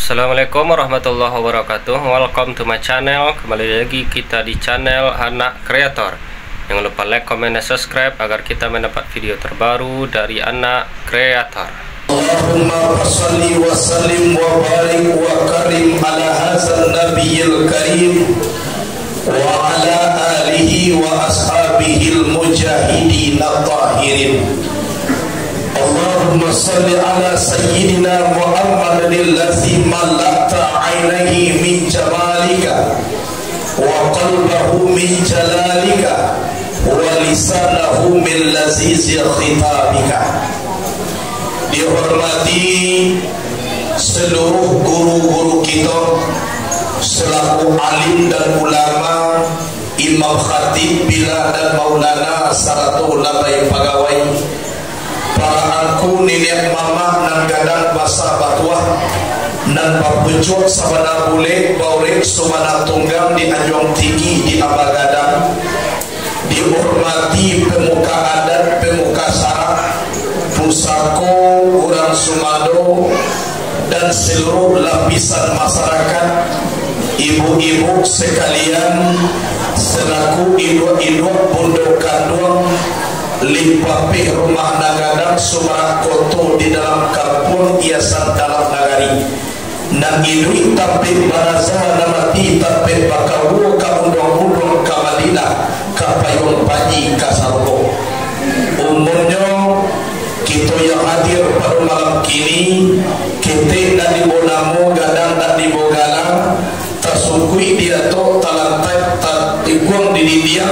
Assalamualaikum warahmatullahi wabarakatuh. Welcome to my channel. Kembali lagi kita di channel Anak Kreator. Jangan lupa like, comment, dan subscribe agar kita mendapat video terbaru dari Anak Kreator. Allahumma salli wa sallim wa barik wa karim ala hadzal nabiyil karim wa ala alihi wa ashabihil mujahidin at-tahirin. Allahumma salli ala sayyidina Muhammadin allazi malakta aynaihi min jamalika wa qalbahu min jalalika wa lisanahu min lazizi khitabika. Dihormati seluruh guru-guru kita selaku alim dan ulama, imam khatib, bila dan maulana saratu labai pegawai, para angku nenek mama nan gadang basa batuah nan papucuk sabana bule baurek sumana tunggang di anjong tinggi di abagadang. Dihormati pemuka adat, pemuka syarak, pusako, orang Sumado, dan seluruh lapisan masyarakat, ibu-ibu sekalian, selaku induk-induk pondok kandung limpapih rumah nagadang Sumarak Koto di dalam kampung Iasan dalam nagari dan idui tapik barazah namati tapik bakawu kaundong-undong kamalina kapayong paji kasarko. Umumnya kita yang hadir pada malam kini, kita dan di bonamu gadang dan di bogalang tersukui dia tu talantai tak iguang di dia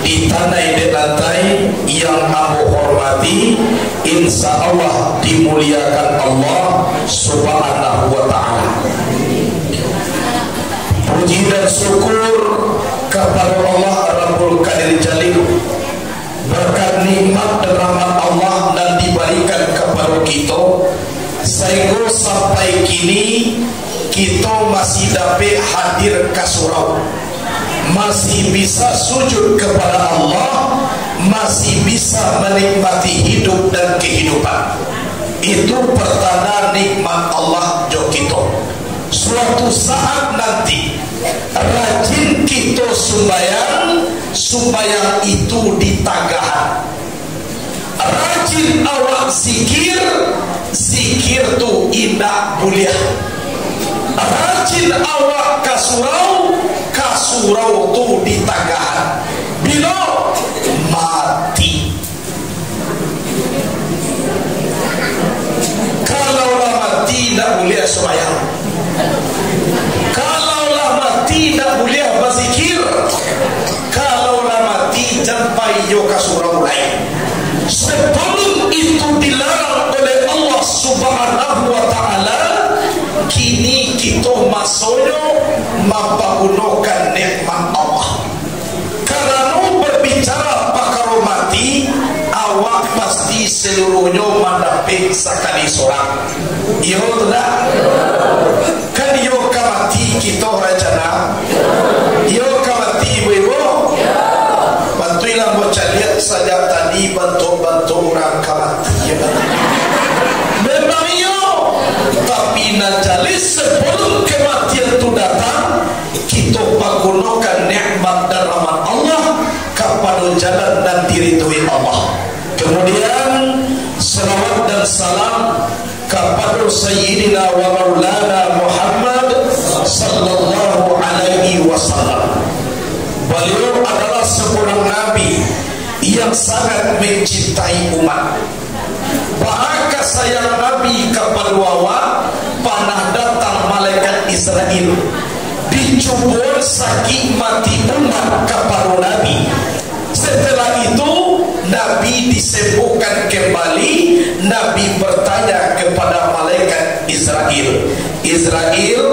di tanah di lantai yang aku hormati, insya Allah dimuliakan Allah subhanahu wa ta'ala. Puji dan syukur kepada Allah Rabbul Qadir Jalil, berkat nikmat dan rahmat Allah dan diberikan kepada kita sehingga sampai kini kita masih dapat hadir ke surau, masih bisa sujud kepada Allah, masih bisa menikmati hidup dan kehidupan. Itu pertanda nikmat Allah jo kita. Suatu saat nanti rajin kita sembahyang, sembahyang itu ditagahan. Rajin awak zikir, zikir tu indah mulia. Rajin awak kasurau, kasurau tu ditagahan. Bila mati, kalaulah mati tak boleh sembahyang, kalaulah mati tak boleh berzikir, kalaulah mati sampai yo kasurau lain. Sebelum itu dilarang oleh Allah subhanahu wa ta'ala, kini kita masuknya mempergunakan nikmat Allah. Karena berbicara pakar mati, awak pasti seluruhnya mendapat sekali seorang. Iya tidak? Kan iya kamati kita rajana, iya kamati ibu-ibu. Bantuilah bocah lihat saja tadi bantu-bantu orang kamati. Memang iya, tapi najalis sebelum kematian itu datang, kita menggunakan nikmat dan rahmat Allah kepada jalan dan diridhoi Allah. Kemudian salawat dan salam kepada Sayyidina wa Maulana Muhammad sallallahu alaihi wasallam. Beliau adalah seorang nabi yang sangat mencintai umat. Bahkan sayang Nabi kepada awak panah datang malaikat Israel dicubur sakit mati umat kepada Nabi. Setelah itu Nabi disembuhkan kembali. Nabi bertanya kepada malaikat Israel, Israel,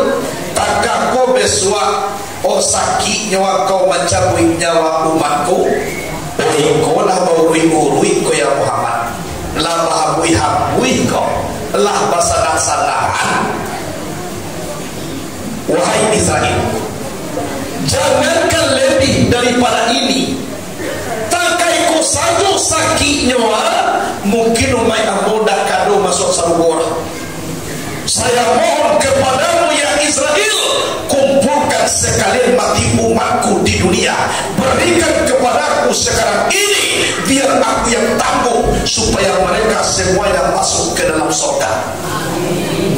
takkah kau besok sakit nyawa kau mencabut nyawa umatku? Kau lah urui-urui kau ya Muhammad, lah habui-habui kau, lah basanak-sanakan. Wahai Israel, jangankan lebih daripada ini. Takai kau saja sakit nyawa, mungkin umai amoda kado masuk sarugora. Saya mohon dan sekalian mati umatku di dunia, berikan kepadaku sekarang ini, biar aku yang tanggung, supaya mereka semuanya masuk ke dalam surga.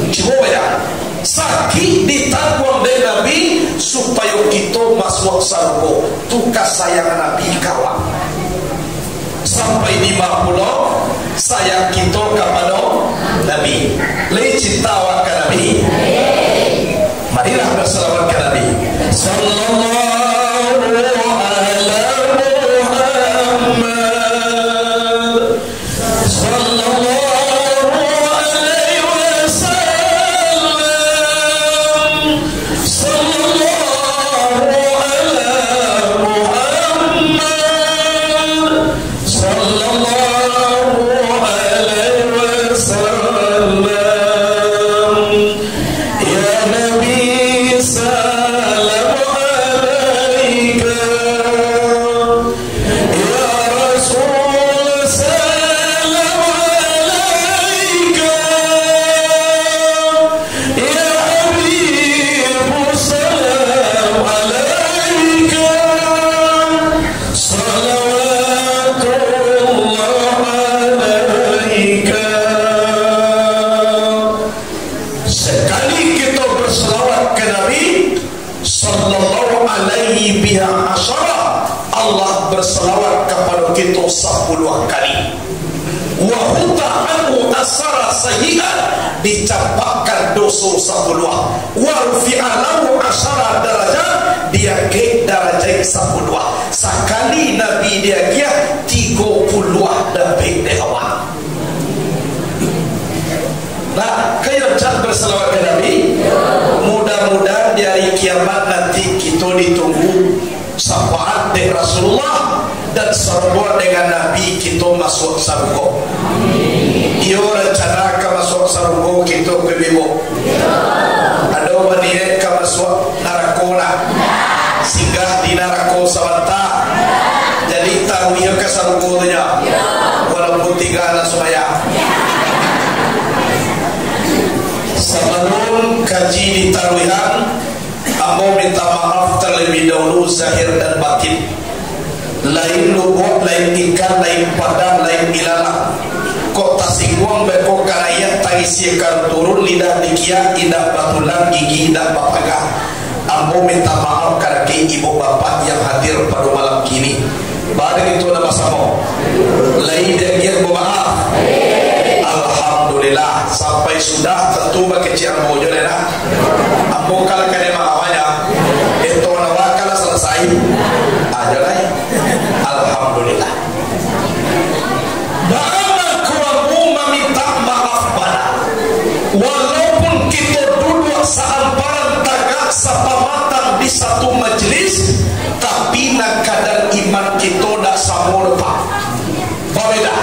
Coba ya, sakit ditanggung dari Nabi supaya kita masuk surga. Tukas sayang Nabi kawan. Sampai di Mapulau sayang kita kepada Nabi. Lain cinta awak ke Nabi. Marilah berselawat ke Nabi. Sallallahu ala Muhammad. Sallallahu alaihi wasallam. Sallallahu ala Muhammad. Sallallahu alaihi wasallam. Ya Nabi salam alaika. Ya Rasul salam alaika. Ya Habib salam alaika. Sekali kita berselawat ke Nabi sallallahu alaihi biha asyara, Allah berselawat kepada kita 10 kali. Wa huta anhu asara sayyi'at, dicampakkan dosa 10. Wa rufi'a lahu asyara darajat, dia ke darajat 10. Sekali Nabi dia kia 30 lebih dari awal. Nah, kaya cat berselawat ke Nabi. Mudah-mudahan di hari kiamat nanti kita ditunggu syafaat dari Rasulullah dan serba dengan Nabi kita masuk surga. Iyo rencana ke masuk surga kita ke bibo. Ada berniat ke masuk neraka, singgah di neraka sebentar. Jadi taruhnya ke surga walaupun 3 anak supaya. Sebelum kaji di taruhan, ambo minta maaf terlebih dahulu zahir dan batin. Lain lubuk, lain ikan, lain padang, lain ilalang. Kok tasingwang beko karayat taisikan turun lidah dikia indah batulan gigi indah bapaga. Ambo minta maaf karena ibu bapak yang hadir pada malam kini. Pada itu nama samo. Lain dia maaf. Alhamdulillah sampai sudah tentu kecil bojo dah. Ambo kalau kena awalnya itu nawa kalau selesai aja lah. Alhamdulillah. Bagaimana kamu meminta maaf pada walaupun kita duduk seamparan tagak sepamatang di satu majlis, tapi nak kadar iman kita tak sama depan. Berbeda.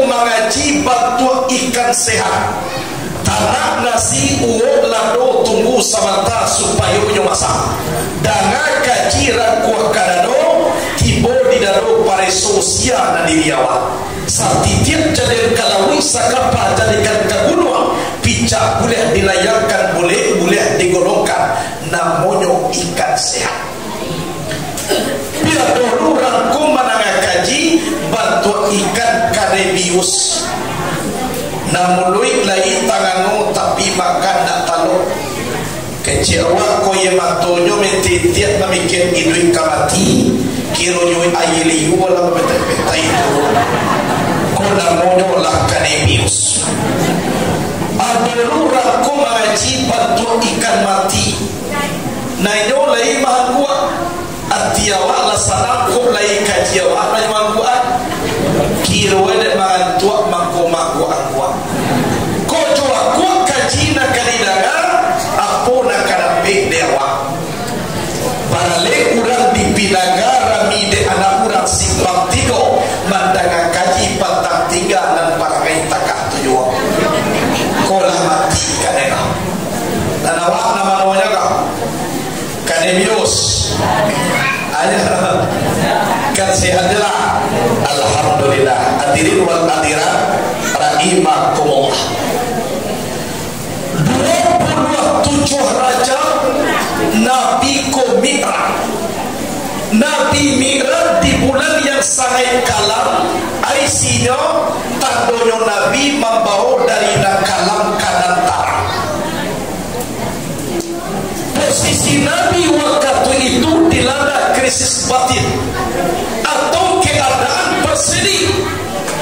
Mengaji bantu ikan sehat, tanah nasi uok lado tunggu sebentar supaya punya masak. Dengan kaji rakuah kadano tiba di dado pare sosial dan diriawan. Satitiap jadi kalawi sakapa jadikan kegunung, picak boleh dilayarkan, boleh digolongkan. Namanya ikan sehat. Bila dulu rangkum menangah kaji bantu ikan karebius. Namun luik lagi tanganmu tapi makan nak taluk. Kecil awak koye matonyo mentitiat memikir idui kamati. Kiro nyui ayili wala betul-betul itu. Kau namonyo lah karebius. Dulu rangkum mengaji bantu ikan mati. Nainyo lagi mahal kuat. Atiawa la salam ko lai kajiawa la mangkuat kiro wede mantua mangko angwa ko joa ko kajina kalidaga apo na karape dewa parale urang di pinagara mi de anak urang simpang tigo mandanga kaji patang 3 dan parakai takak 7 ko la mati kanena dan awak nama namanya ka kanemius kan sehatlah. Alhamdulillah. Hadirin wal hadirat rahimakumullah. 27 7 Rajab Nabi ko Mi'raj. Nabi Mi'raj di bulan yang sangat kalam. Isinya tandonyo Nabi membawa dari kalam kanan tarang. Posisi Nabi waktu itu dilanda krisis batin atau keadaan bersedih.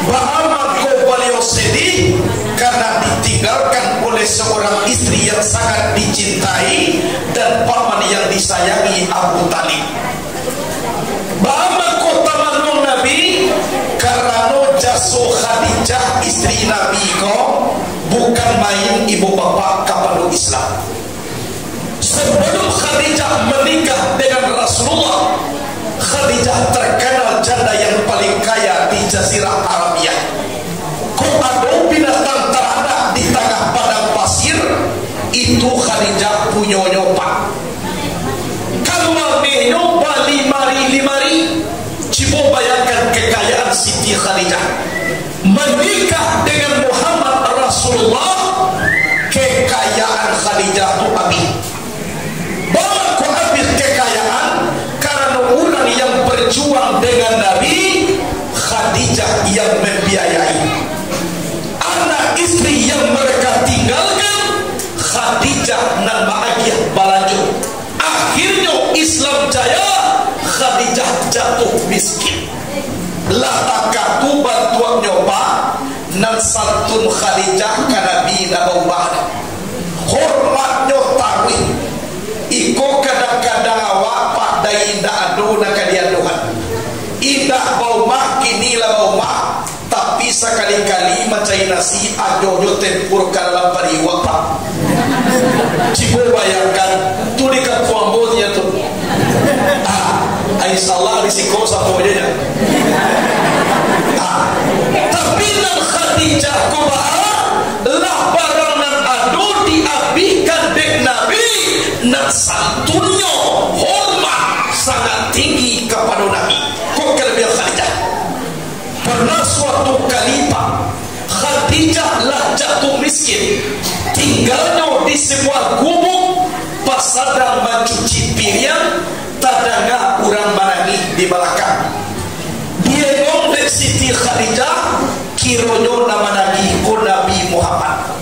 Bahwa beliau sedih karena ditinggalkan oleh seorang istri yang sangat dicintai dan paman yang disayangi, Abu Talib. Bahwa kota manung Nabi karena jaso Khadijah istri Nabi ko bukan main ibu bapak kepada Islam. Sebelum Khadijah menikah dengan Rasulullah, Khadijah terkenal janda yang paling kaya di Jazirah Arabia. Kok ada binatang teranak di tengah padang pasir, itu Khadijah punya nyopa. Kalau nyoba limari, coba bayangkan kekayaan Siti Khadijah. Menikah dengan Muhammad Rasulullah, kekayaan Khadijah itu habis. Bawa kau habis kekayaan karena orang yang berjuang dengan Nabi, Khadijah yang membiayai. Anak istri yang mereka tinggalkan, Khadijah nan bahagia balaju. Akhirnya Islam jaya, Khadijah jatuh miskin. Lah takatu bantuan nyoba nan santun Khadijah ke Nabi Nabawah. Hormatnya tawi. Iko kadang-kadang awak pak dai indah adu nak dia Tuhan. Indah bau mak kini lah bau mak. Tapi sekali-kali macai nasi ajo tempur ke dalam pariwak pak. Cibo bayangkan tu di kampungnya tu. Insyaallah risiko sama aja. Tapi nan Khadijah kubah lah barang nan adu diabihkan dek Nabi. Nan santunnya hormat sangat tinggi kepada Nabi. Kok kelebihan Khadijah? Pernah suatu kali Pak, Khadijah lah jatuh miskin. Tinggalnya di sebuah gubuk pas sedang mencuci piring, tadanga orang manangi di belakang. Dia ngomong Siti Khadijah kironyo nama Nabi ko Nabi Muhammad.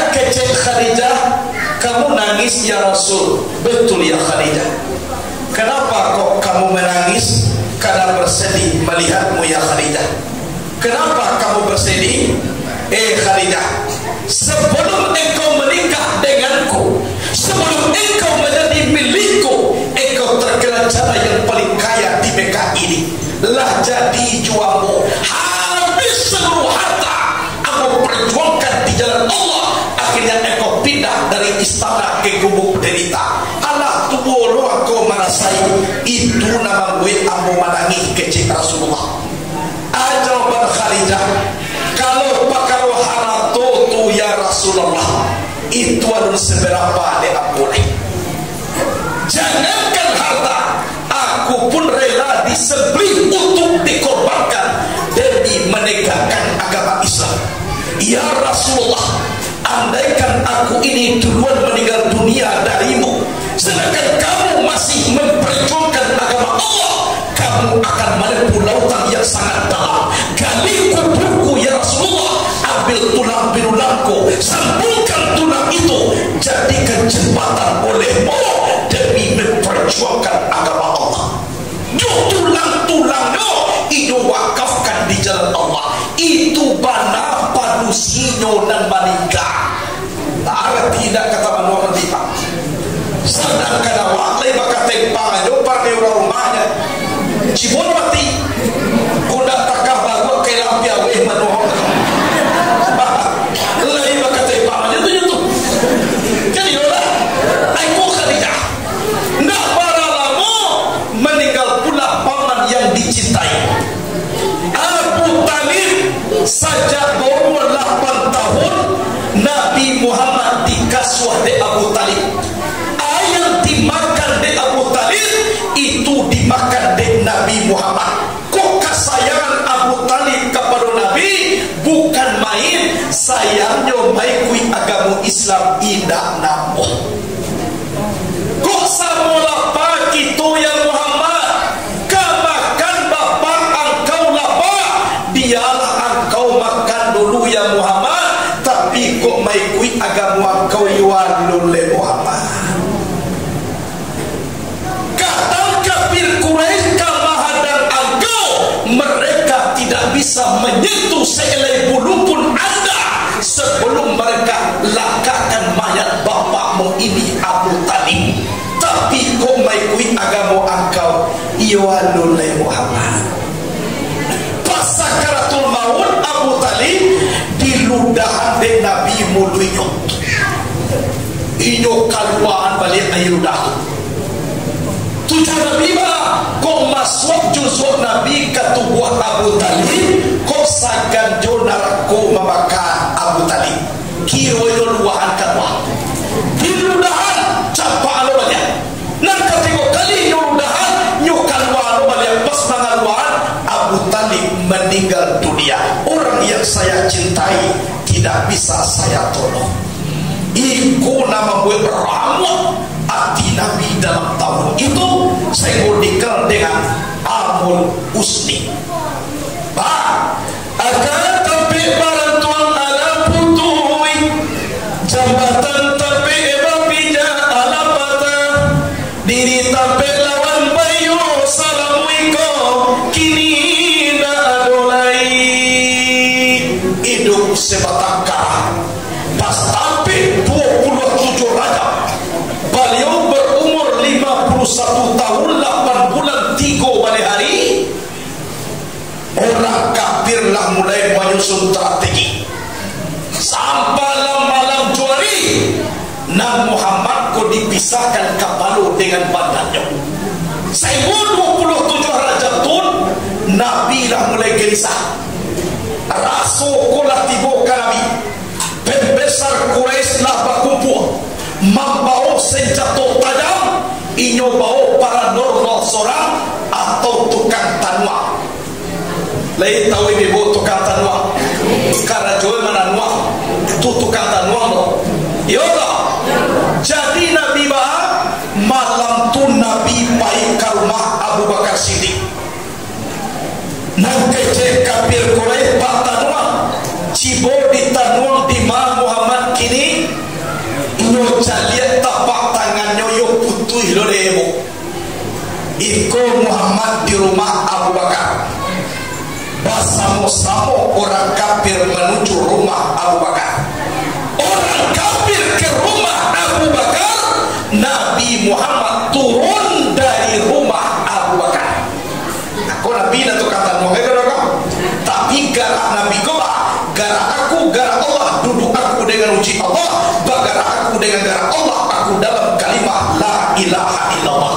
Kecil Khadijah, kamu nangis ya Rasul. Betul ya Khadijah. Kenapa kok kamu menangis? Karena bersedih melihatmu ya Khadijah. Kenapa kamu bersedih? Khadijah, sebelum engkau menikah denganku, sebelum engkau menjadi milikku, engkau terkenal janda yang paling kaya di Mekah ini. Lah jadi juamu habis seluruh harta aku perjuangkan di jalan Allah. Akhirnya engkau pindah dari istana ke gubuk derita. Allah tubuh aku merasai itu nama gue amu menangi kecil Rasulullah. Jawaban Khadijah, kalau pakar harato tu ya Rasulullah, itu adalah seberapa dia boleh. Jangankan harta, aku pun rela disembelih untuk dikorbankan demi menegakkan agama Islam. Ya Rasulullah, andaikan aku ini duluan meninggal dunia darimu, sedangkan kamu masih memperjuangkan agama Allah, kamu akan menempuh lautan yang sangat dalam. Gali kuburku ya Rasulullah, ambil tulang binulangku, sambungkan tulang itu, jadikan jembatan olehmu demi memperjuangkan agama Allah. Tulang-tulangnya itu wakafkan di jalan Allah. Itu bana panusinyo dan manika. Tak tidak kata manusia kita. Sedangkan awak lagi bakal tempang aja partai orang rumahnya. Cibon mati. Kuda takah baru ke lampia weh manusia. Lagi bakal tempang aja tu nyentuh. Jadi yolah, aku Khadijah. Nak para lama meninggal pula paman yang dicintai. Abu Talib saja baru 8 tahun Nabi Muhammad dikaswah de Abu Talib. Ayam dimakan de Abu Talib itu dimakan de Nabi Muhammad. Kok kesayangan Abu Talib kepada Nabi bukan main. sayangnya mai kui agama Islam indah namo kok samola pagi tu ya Muhammad kamakan bapak engkau lapar dialah engkau makan dulu ya Muhammad tapi kok mai kui agama engkau yualul le Muhammad kata kafir Quraisy kamahadang engkau mereka tidak bisa menyentuh sehelai bulu pun anda sebelum mereka lakakan mayat bapakmu ini Abu Talib tapi kau maikui agama engkau iwalulai Muhammad pas sakaratul maut Abu Talib diludahan de Nabi muluyo inyo kaluan balik air ludah tujuh Nabi kau masuk juzuk Nabi ke tubuh Abu Talib kau sagan jonar kau memakan Abu Talib kiro luahan katwa diludahan campak alo banyak nan ketiga kali ludahan nyukan alo banyak pas mangaluan Abu Talib meninggal dunia orang yang saya cintai tidak bisa saya tolong iku nama gue beramal hati Nabi dalam tahun itu saya dikenal dengan Amul Usni Pak akan tapi barantuan ala putui jambatan tapi ebapija ala patah diri tapi lawan bayu salamuiko kini dah adolai hidup sebatang kara pas tapi 27 Rajab beliau berumur 51 tahun 8 bulan 3 balik hari orang kafirlah mulai menyusun strategi sampai malam Juari Nabi Muhammad kau dipisahkan kapalu dengan badannya saya 27 Rajab tun Nabi lah mulai gelisah rasul kulah tiba ke Nabi pembesar Quraisy lah berkumpul membawa senjata tajam inyo bawa para normal seorang atau tukang tanwa lain tahu ini bawa tukang tanwa karena jual mana nuah tu tukang tanwa lo yoga jadi Nabi malam tu Nabi baik ke rumah Abu Bakar Siddiq nak kecek kafir Quraisy pak tanwa cibo di tanwa di Muhammad kini nyo jaliat tapak tangannya yo putih lo demo iko Muhammad di rumah Abu Bakar bersama-sama orang kafir menuju rumah Abu Bakar orang kafir ke rumah Abu Bakar Nabi Muhammad turun dari rumah Abu Bakar aku Nabi nak kata tapi gara Nabi kau gara aku gara Allah duduk aku dengan uji Allah bagara aku dengan gara Allah aku dalam kalimah la ilaha illallah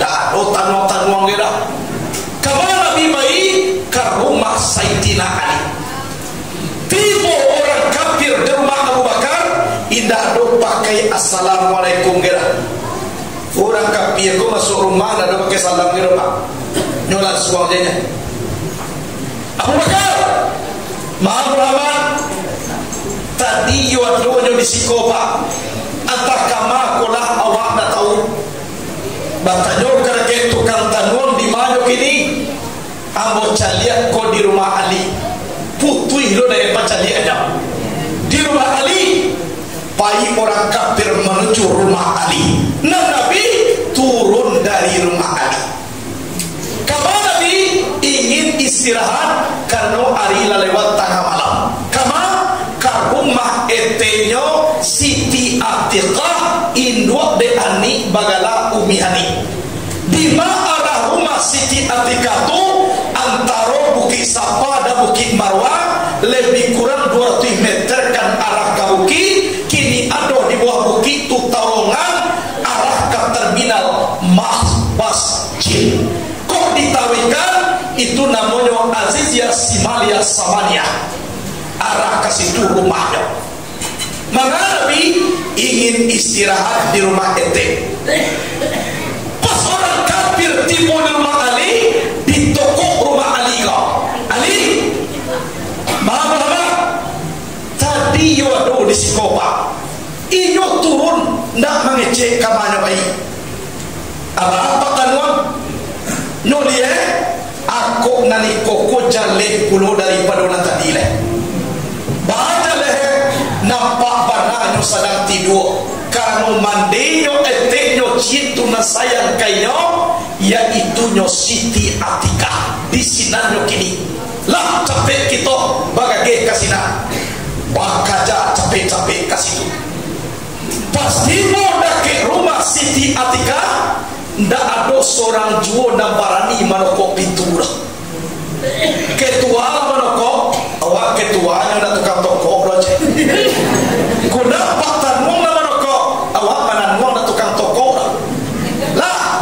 dah otan-otan wong dia kemana Nabi bayi ke rumah Sayyidina Ali tiba orang kafir di rumah Abu Bakar indah do pakai assalamualaikum dia orang kafir kau masuk rumah dah do pakai salam di rumah nyolat suaranya Abu Bakar maaf Muhammad tadi yo adonyo di sikopa antar kama kolah awak dah tahu batanyo kerja tukang tanun di mana kini ambo caliat ko di rumah Ali putui lo dari pacaliat aja di rumah Ali pai orang kafir menuju rumah Ali Nabi turun dari rumah Ali kama Nabi ingin istirahat karena hari lewat tengah malam kama ke rumah etenyo Siti Atiqah induk de ani bagala Umi Hani di mana rumah Siti Atiqah tu antara Bukit Sapa dan Bukit Marwah lebih kurang 200 meter kan arah ke bukit kini ada di bawah bukit tu terowongan arah ke terminal Masjid kok ditawikan itu namanya Azizia Simalia Samania arah ke situ rumahnya maka Nabi ingin istirahat di rumah ente pas orang kafir tiba di rumah Ali di toko rumah Ali Ali maaf di Sikopa inyo turun nak mengecek ke mana baik apa kanuan nyoli aku nani koko jale pulau daripada orang tadi baca nampak bananyo sedang tidur kanu mandenyo eteknyo cintu na sayang kayo yaitu nyo Siti Atika di sinanyo kini lah capek kita bagage kasina bakaja capek-capek kasitu pasti mau dake rumah Siti Atika ndak ada seorang juo dan barani manoko pintu dah ketua manoko awak ketuanya nak tukang toko roje kuna patan wong manoko awak manan wong nak tukang toko lah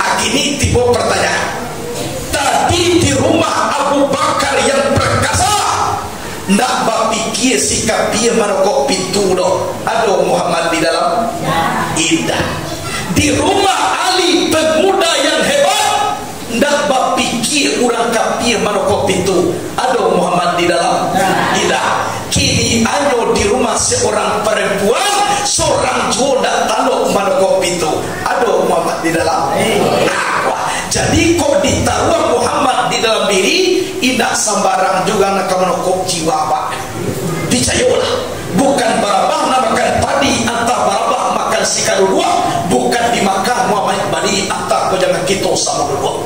akini tiba pertanyaan tadi di rumah Abu Bakar yang perkasa ndak bapikir sikap dia manoko pintu dah ada Muhammad di dalam indah di rumah Ali pemuda yang hebat ndak bapikir orang kapir manoko pintu ada Muhammad di dalam tidak kini anyo di rumah seorang perempuan seorang jodoh taluk manoko pintu ada Muhammad di dalam jadi kok ditaruh Muhammad di dalam diri tidak sembarang juga nak manoko jiwa pak percayalah bukan barabah namakan padi antah barabah makan sikadu dua bukan dimakan Muhammad bani antah kau jangan kita sama dua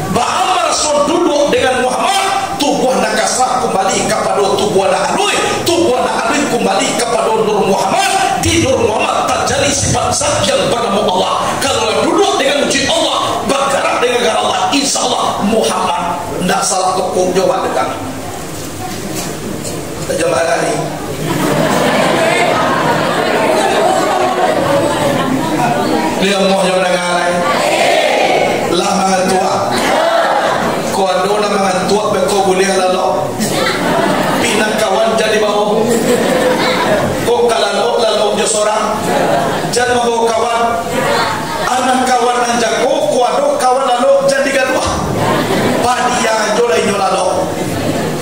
Bahama Rasul duduk dengan Muhammad tubuh nakasa kembali kepada tubuh nak alui tubuh nak alui kembali kepada Nur Muhammad di Nur Muhammad terjadi sifat zat yang bernama Allah kalau duduk dengan wujud Allah bergerak dengan gerak Allah insyaAllah Muhammad tidak salah tukung jawab dengan jemaah ini dia mau jawab dengan lain lama tua kau ada nama tua beko boleh lalu pinang kawan jadi bau kau kalau lalu je seorang jangan mau kawan anak kawan anjak kau ada kawan lalu jadi gaduh padia jolai nyolalu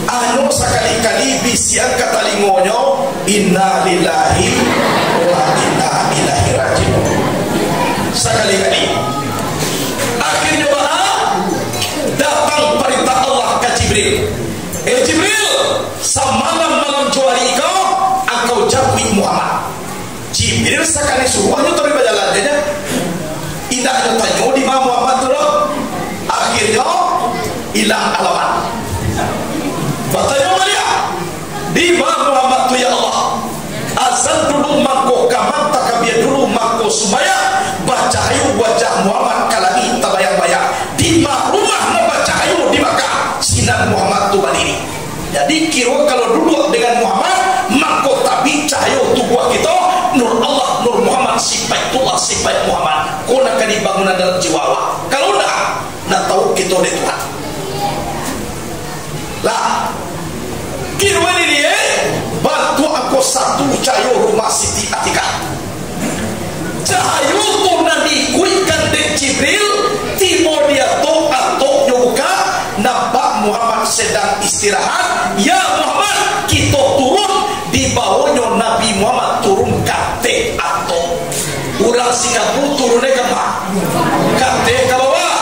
anu sekali-kali bisian kata lingonyo inna lillahi wa inna ilaihi raji'un sekali-kali akhirnya datang perintah Allah ke Jibril Jibril semalam-malam juari engkau jawab Muhammad Jibril sekali suruhnya terlibat jalan aja tidak ada tanya di mana Muhammad dulu akhirnya hilang alamat bertanya dia di mana Muhammad tu ya Allah azan dulu mangko kaman takabia dulu mangko supaya baca ayu wajah Muhammad kalami tabayang-bayang di rumah membaca ayu di Makkah sinar Muhammad tu berdiri jadi kira kalau duduk dengan Muhammad mangko tabi cahaya tubuh kita nur Allah nur Muhammad sifatullah sifat Muhammad kau nak dibangun dalam jiwa kalau dah nak tahu kita ni Tuhan lah kira ni dia bantu aku satu cahaya rumah Siti Atika cahaya tu nanti kuikan dengan Jibril timur dia tu atau buka nampak Muhammad sedang istirahat ya Muhammad kita turun di bawahnya Nabi Muhammad turun kate atau orang Singapura turunnya ke mana kate ke bawah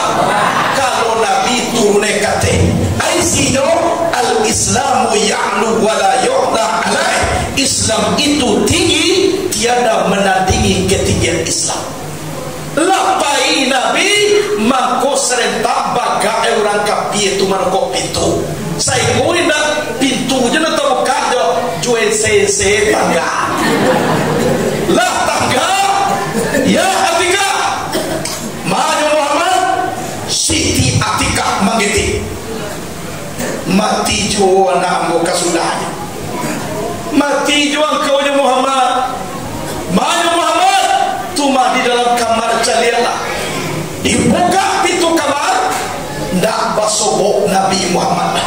kalau Nabi turunnya kate aisyino al-islamu ya'lu wa la yu'la alaih Islam itu tinggi tiada menandingi ketinggian Islam lapai Nabi mangko serentak bagai orang kapi itu manukok pintu saya ngoi nak pintu je nak buka je jual se tangga lah tangga ya Atika maju Muhammad Siti Atika mangiti mati jo anak muka sudahnya mati jo engkau je Muhammad maju Muhammad cuma di dalam kamar calianlah dibuka pintu kamar ndak basobok Nabi Muhammad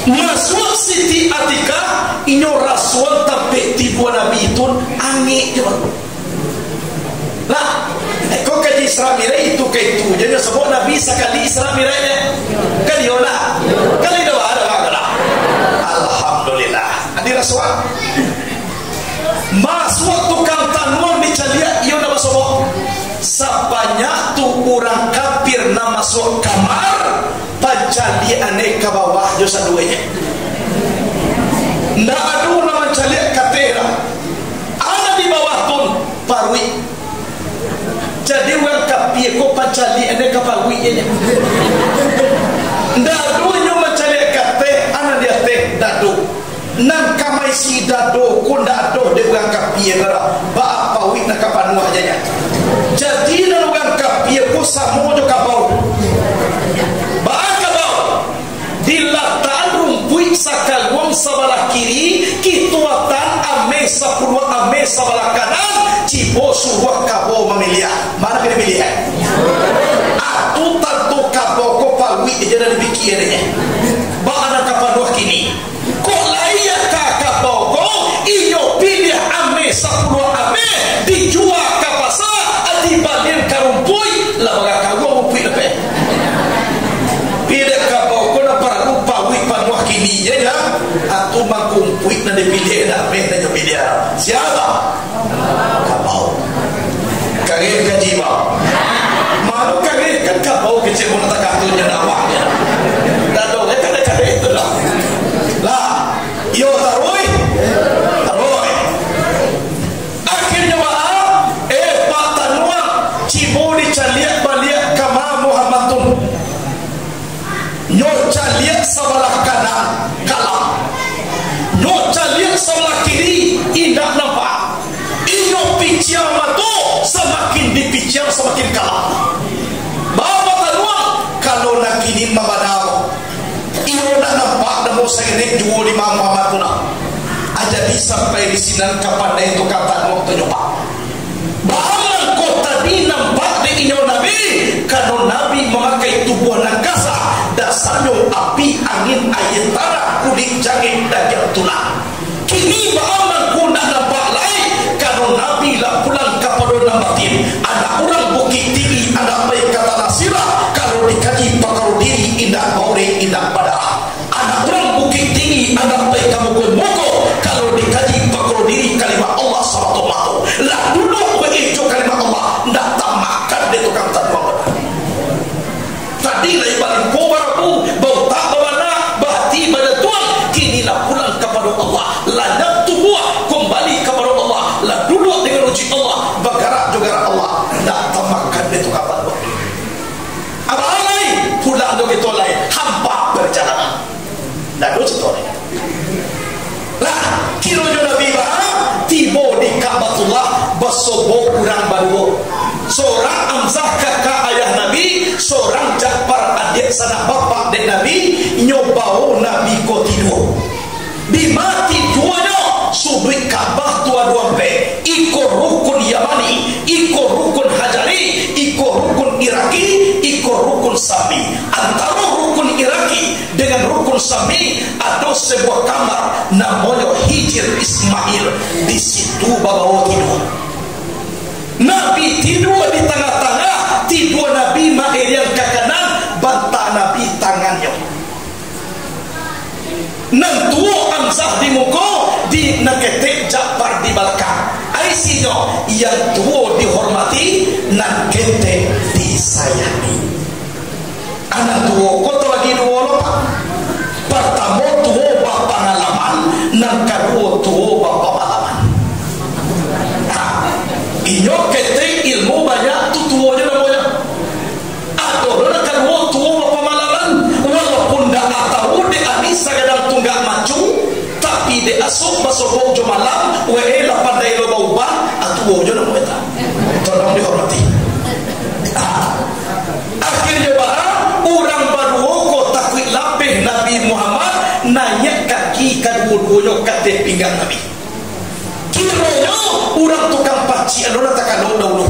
masuk Siti Atika inyo rasul tapi tiba Nabi itu angin je lah kok kaji Isra Mi'raj itu ke itu jadi sebut Nabi sekali Isra Mi'rajnya kan yola kali dua ada lah alhamdulillah di rasul masuk tukang tanuan di calia iyo nama sobo sebanyak tu orang kafir na masuk kamar pancali aneh ke bawah dosa duanya ndak ada nama calia katera ada di bawah pun parwi jadi orang kafir ko pancali aneh ke parwi nya ndak ada nama calia kate ana dia teh dadu nan kamai si dado ko dado de orang kafir gara ba apa wi na kapanu aja nya jadi nan orang kafir ko samo jo kapau ba kapau dilatan rumpui sakal wong sebelah kiri kituatan ame 10 ame sebelah kanan cibo suruh kabo memilih mana kena pilih atu tantu kabo ko pawi aja dari pikirnya ba ana kapanu kini kok layak kakak iyo pilih ame 10 ame dijual ke pasar dibanding karumpui lah bagaimana kagum rumpui lebih pilih kabau kau nak perlu pawik panuah kini ya atau makumpui nak dipilih dah ame nak pilih siapa kabau kaget ke jiwa malu kaget kan kabau kecil pun tak kartunya nawaknya dan dong kan kaget itu lah yo taroi akhirnya maaf Pak Tanua cibodi caliak baliak kama Muhammadun nyo caliak sebelah kanan kalam nyo caliak sebelah kiri indah nampak inyo piciang matu semakin dipiciang semakin kalam Bapak Tanua kalau nak kini membadau iyo nak nampak namo segenek juo di Muhammad tuna jadi sampai di sini kapan itu kata waktu nyoba bahkan kota di nampak di inyo Nabi kalau Nabi memakai tubuh angkasa dasarnya api angin air tanah kulit jangin daging tulang kini bahkan kuna nampak lain kalau Nabi lah pulang kepada namatin ada orang bukit tinggi ada baik kata nasirah kalau dikaji pakar diri indah maure indah pada ada orang bukit tinggi ada baik kamu moko kalau dikaji pakar diri kalimat Allah SWT lah duduk begitu kalimat Allah ndak tamakan di tukang tanpa tadi lah ibarat pobaraku bau tak bawana bahati pada Tuhan kini lah pulang kepada Allah lanyak tubuh kembali kepada Allah lah duduk dengan uji Allah bergerak juga Allah ndak tamakan di tukang tanpa apa lain pulang begitu lain hampa perjalanan dan itu contohnya lah kironya Nabi Ibrahim tiba di Ka'batullah bersobo kurang baru seorang Hamzah kakak ayah Nabi seorang Ja'far adik sanak bapak dan Nabi nyobau Nabi ko tidur di mati duanya sudut Ka'bah tua-dua be ikut rukun Yamani ikut rukun Hajari ikut rukun Iraki ikut rukun Sami antara rukun Iraki dengan rukun Sami ada sebuah kamar namanya Hijr Ismail di situ bawa tidur Nabi tidur di tengah-tengah tidur Nabi mahir yang ke kanan bantak Nabi tangannya nantua Hamzah di muka di naketek Ja'far di belakang Aisyah yang tua dihormati naketek disayangi anak tua kota lagi dua lupa pertama tua bapak pengalaman dan kedua tua bapak pengalaman iyo ketek ilmu banyak tu tuanya namanya atau nak kedua tua bapak pengalaman walaupun dah tahu dia anisa kadang tunggak macu tapi dia asuk masuk jo malam wae la pandai lo bauban atu jo namanya tolong dihormati akhirnya barang orang baru ko takwid lapeh Nabi Muhammad naik kaki kedua-duanya kate pinggang Nabi kiranya orang tukang paci anu tak kalau dahulu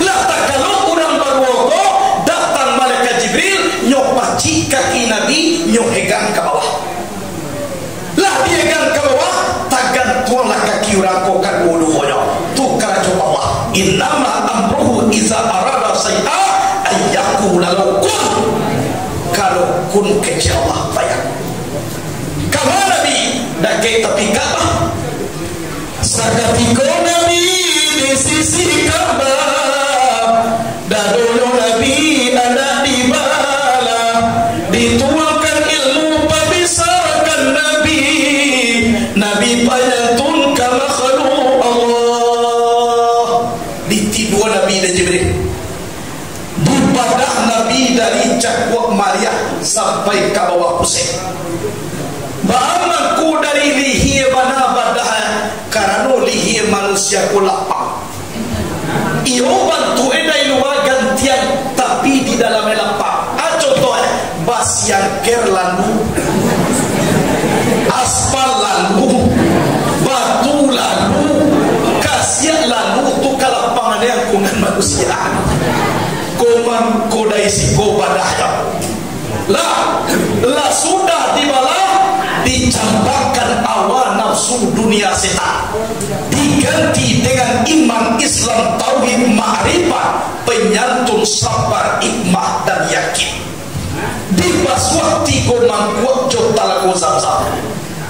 lah tak kalau orang baru ko datang malaikat Jibril nyok paci kaki Nabi nyok hegang ke bawah lah dia hegang ke bawah tagan tuanglah kaki orang ko kedua-duanya tu kerana Allah innama amruhu iza arada say'a ayyaku lalu kun kalau kun kecil Allah bayar kalau Nabi dah kaya tepi Kaabah Sakatiko Nabi di sisi Ka'bah, dadono Nabi anak di bala, dituangkan ilmu pabisarkan Nabi, Nabi payatun ka makhluk Allah. Ditidua Nabi dan Jibril, dipadah Nabi dari cakwak Maria sampai ke bawah pusing. Ba'amaku dari lihir bana badah karena lihir manusia ku lapang. Iyo bantu edai luar gantian tapi di dalam lapang. Contohnya bas yang ker lalu, aspal lalu, batu lalu, kasiat lalu tu kalapangan yang kungan manusia. Koman kodai siko badahnya. Lah sudah dibalah, dicampakkan awal nafsu dunia setan, diganti dengan iman Islam tauhid ma'rifat, penyantun sabar hikmah dan yakin. Dibasuh tiga mangkuk jotalaku Zam-Zam.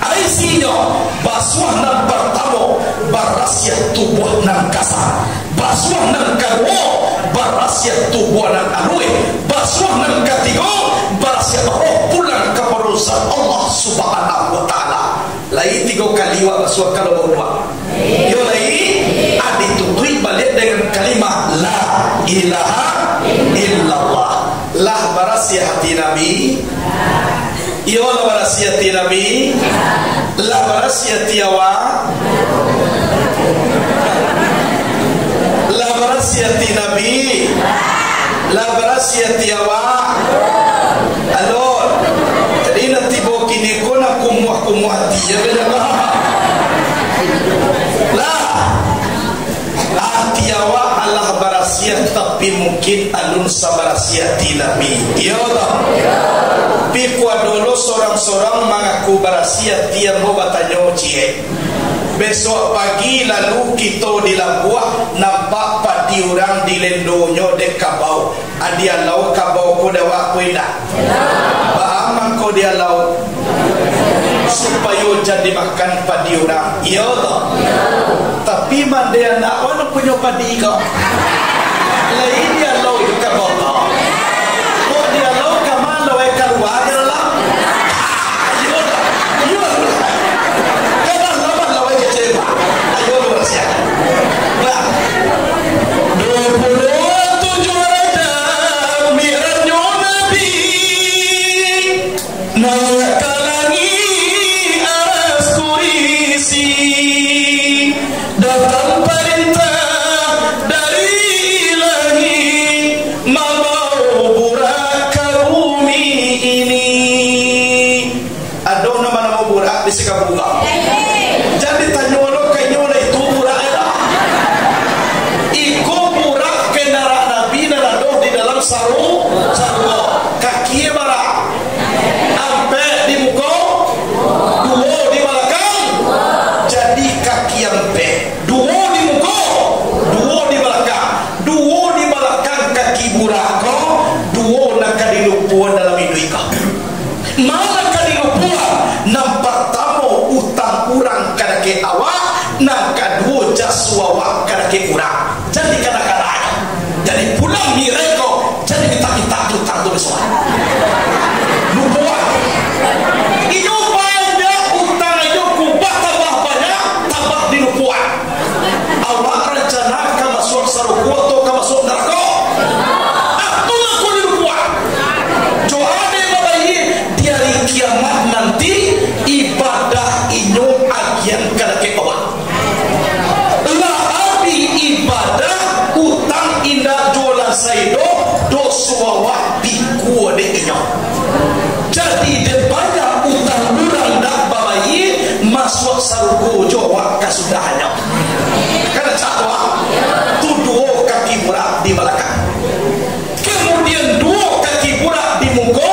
Aisinyo basuh nan pertama barasia tubuh nan kasar, basuh nan kedua barasia tubuh nan alui, basuh nan ketiga barasia roh pulang kepada Allah Subhanahu wa taala. Lai tiga kali wa basuh kalau berdua. Yo lai aditutui balik dengan kalimat la ilaha illallah. Lah barasia hati Nabi. Iyo la barasia hati Nabi. La barasia hati awak. La barasia hati Nabi. La barasia hati awak. Alor. Jadi nanti bawa kini ko nak kumuh dia benda lah. Hati awak Allah barasia tapi mungkin alun sabarasia hati Nabi. Iya tak? Pikwa dulu sorang-sorang mengaku barasia dia mau bertanya cie. Besok pagi lalu kita di Labuah nampak padi orang di lendonyo dek kabau. Adia lau kabau ko dawa kuida. Bahamang ko dia lau supaya jadi makan padi orang. Iya tak? Tapi mandai nak orang punya padi kau. Lain dia lau itu kabau tak. Kau dia lau kamal lau keluar dia lah. Iya tak? Iya tak? Kadang lawan lau kecewa. Ayo lu bersiap. Bah. 27 Rajab Mi'rajnya Nabi. Naik ke langit aras kurisi. Datang perintah dari langit membawa burak ke bumi ini. Ada nama-nama burak di Sikabuga. Jadi tanya lo kayaknya itu burak ada. Iko burak kendaraan Nabi narado di dalam sarung kaki barak. Ampe di muka, dua di belakang. Jadi kaki ampe. Dua di muka, dua di belakang. Dua di belakang kaki burak kau, dua nak dilupuan dalam hidup kau. Mana kadilupuan? Nampak tamu utang kurang kada ke awak, nak kedua jasu awak kada ke kurang. Jadi kadang-kadang jadi pulang mireko, jadi kita utang tu besok. Lupuan. Iyo banyak utang iyo kubah tambah banyak, tambah dilupuan. Awak rencana ka masuk saruku atau ka masuk neraka? Itu aku dilupuan. Joane bayi di hari kiamat nanti ibadah inyo agian kada ke awak. Lah abi ibadah utang indah jualan saido dosu awak pikua de inyo. Jadi dia banyak utang kurang dak bayi masuk saruku jawab kasudahnya. Karena catwa tu dua kaki burak di belakang. Kemudian dua kaki burak di muka,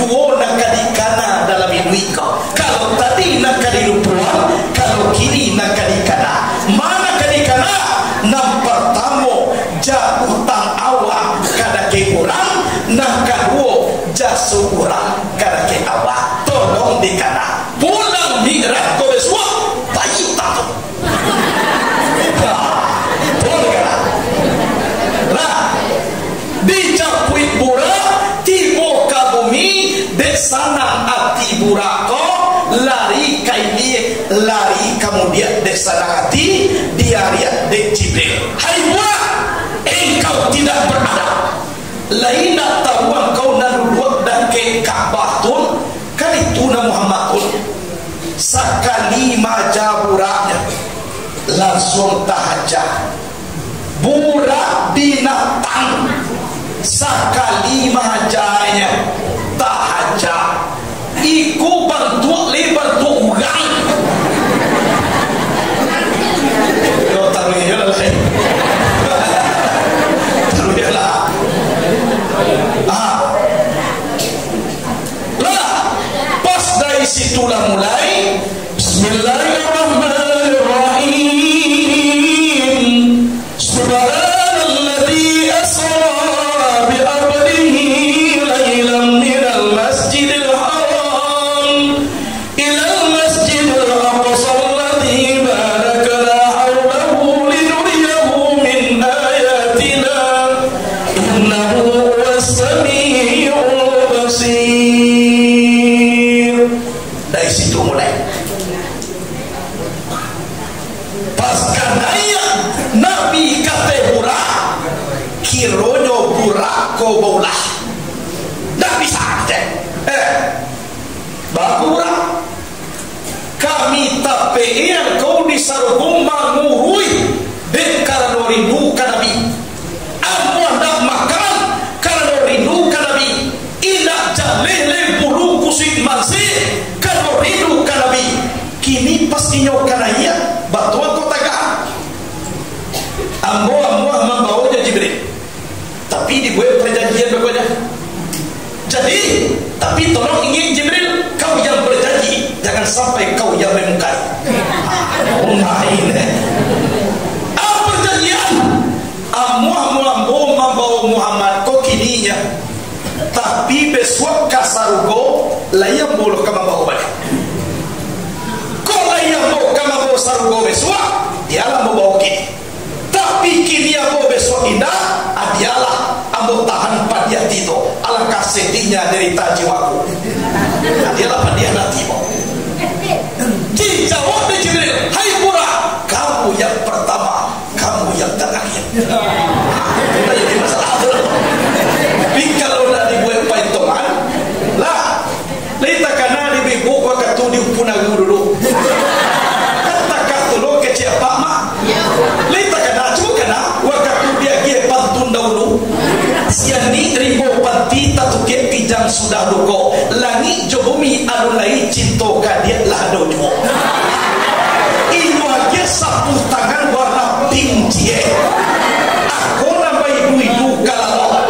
dua nak di kanan dalam hidup kau. Kalau tadi nak di lupuan, kalau kini nak di kanan. Mana di kanan? Nampak tamu ja utang awak kada ke kurang, nak kedua jasu kurang kada ke awak. Tolong di kanan. Pulang migrant kau besok, bayi tak. dia dek senang hati, dia lihat dek Jibril. Hai buah, engkau tidak beradab. Lain nak tahu engkau naruduk dan ke Ka'bah tun, kali tuna Muhammad tun. Sekali maja buraknya, langsung tahajat. Burak binatang, sekali majanya tahajat. Iku bantu orang. Yo taruh ya lah. Taruh ya lah. Lah, pas dari situlah mulai Bismillahirrahmanirrahim. Subhanalladzi asra bi abdihi lailan minal masjidil haram ilal masjidil aqsa alladzi barakna hawlahu linuriyahu min ayatina innahu was-sami'ul basir. Dari situ mulai. Pasca daya Nabi kata burak, kironyo burak ko baulah. Tak bisa aja. Baku burak. Kami tapi yang kau disarung mangurui dan karena rindu ka Nabi. Amu hendak makan karena rindu ka Nabi. Indah jalele bulu kusik masih karena rindu ka Nabi. Kini pastinya karena ia batuan kota Gah. Ambo membawanya Jibril. Tapi dibuat perjanjian pokoknya. Jadi, tapi tolong ingin Jibril, kau yang berjanji, jangan sampai kau yang memungkari. Perjanjian. Ambo membawa Muhammad kau kininya. Tapi besok kasarugo layam bolo kama bawa balik. Kau layam bolo kama bawa sarugo besok, dialah membawa kini. Tapi kini aku besok indah, adialah ambo tahan padia tito, alangkah sedihnya derita jiwaku. Adialah padia natimo. Dijawab di Jibril, hai pura, kamu yang pertama, kamu yang terakhir. Nah, jadi masalah itu. Tapi kalau nak dibuat paitongan, lah, lita kana dibibu waktu diupunagu dulu. Kata katulog kecil Pak Mak. Lita kana waktu dia gie pantun dahulu siani ribu panti tatuke pijang sudah duko langit jobumi alulai cinto kadia lah dojo inu aja sapu tangan warna pink cie aku nampai duidu kalau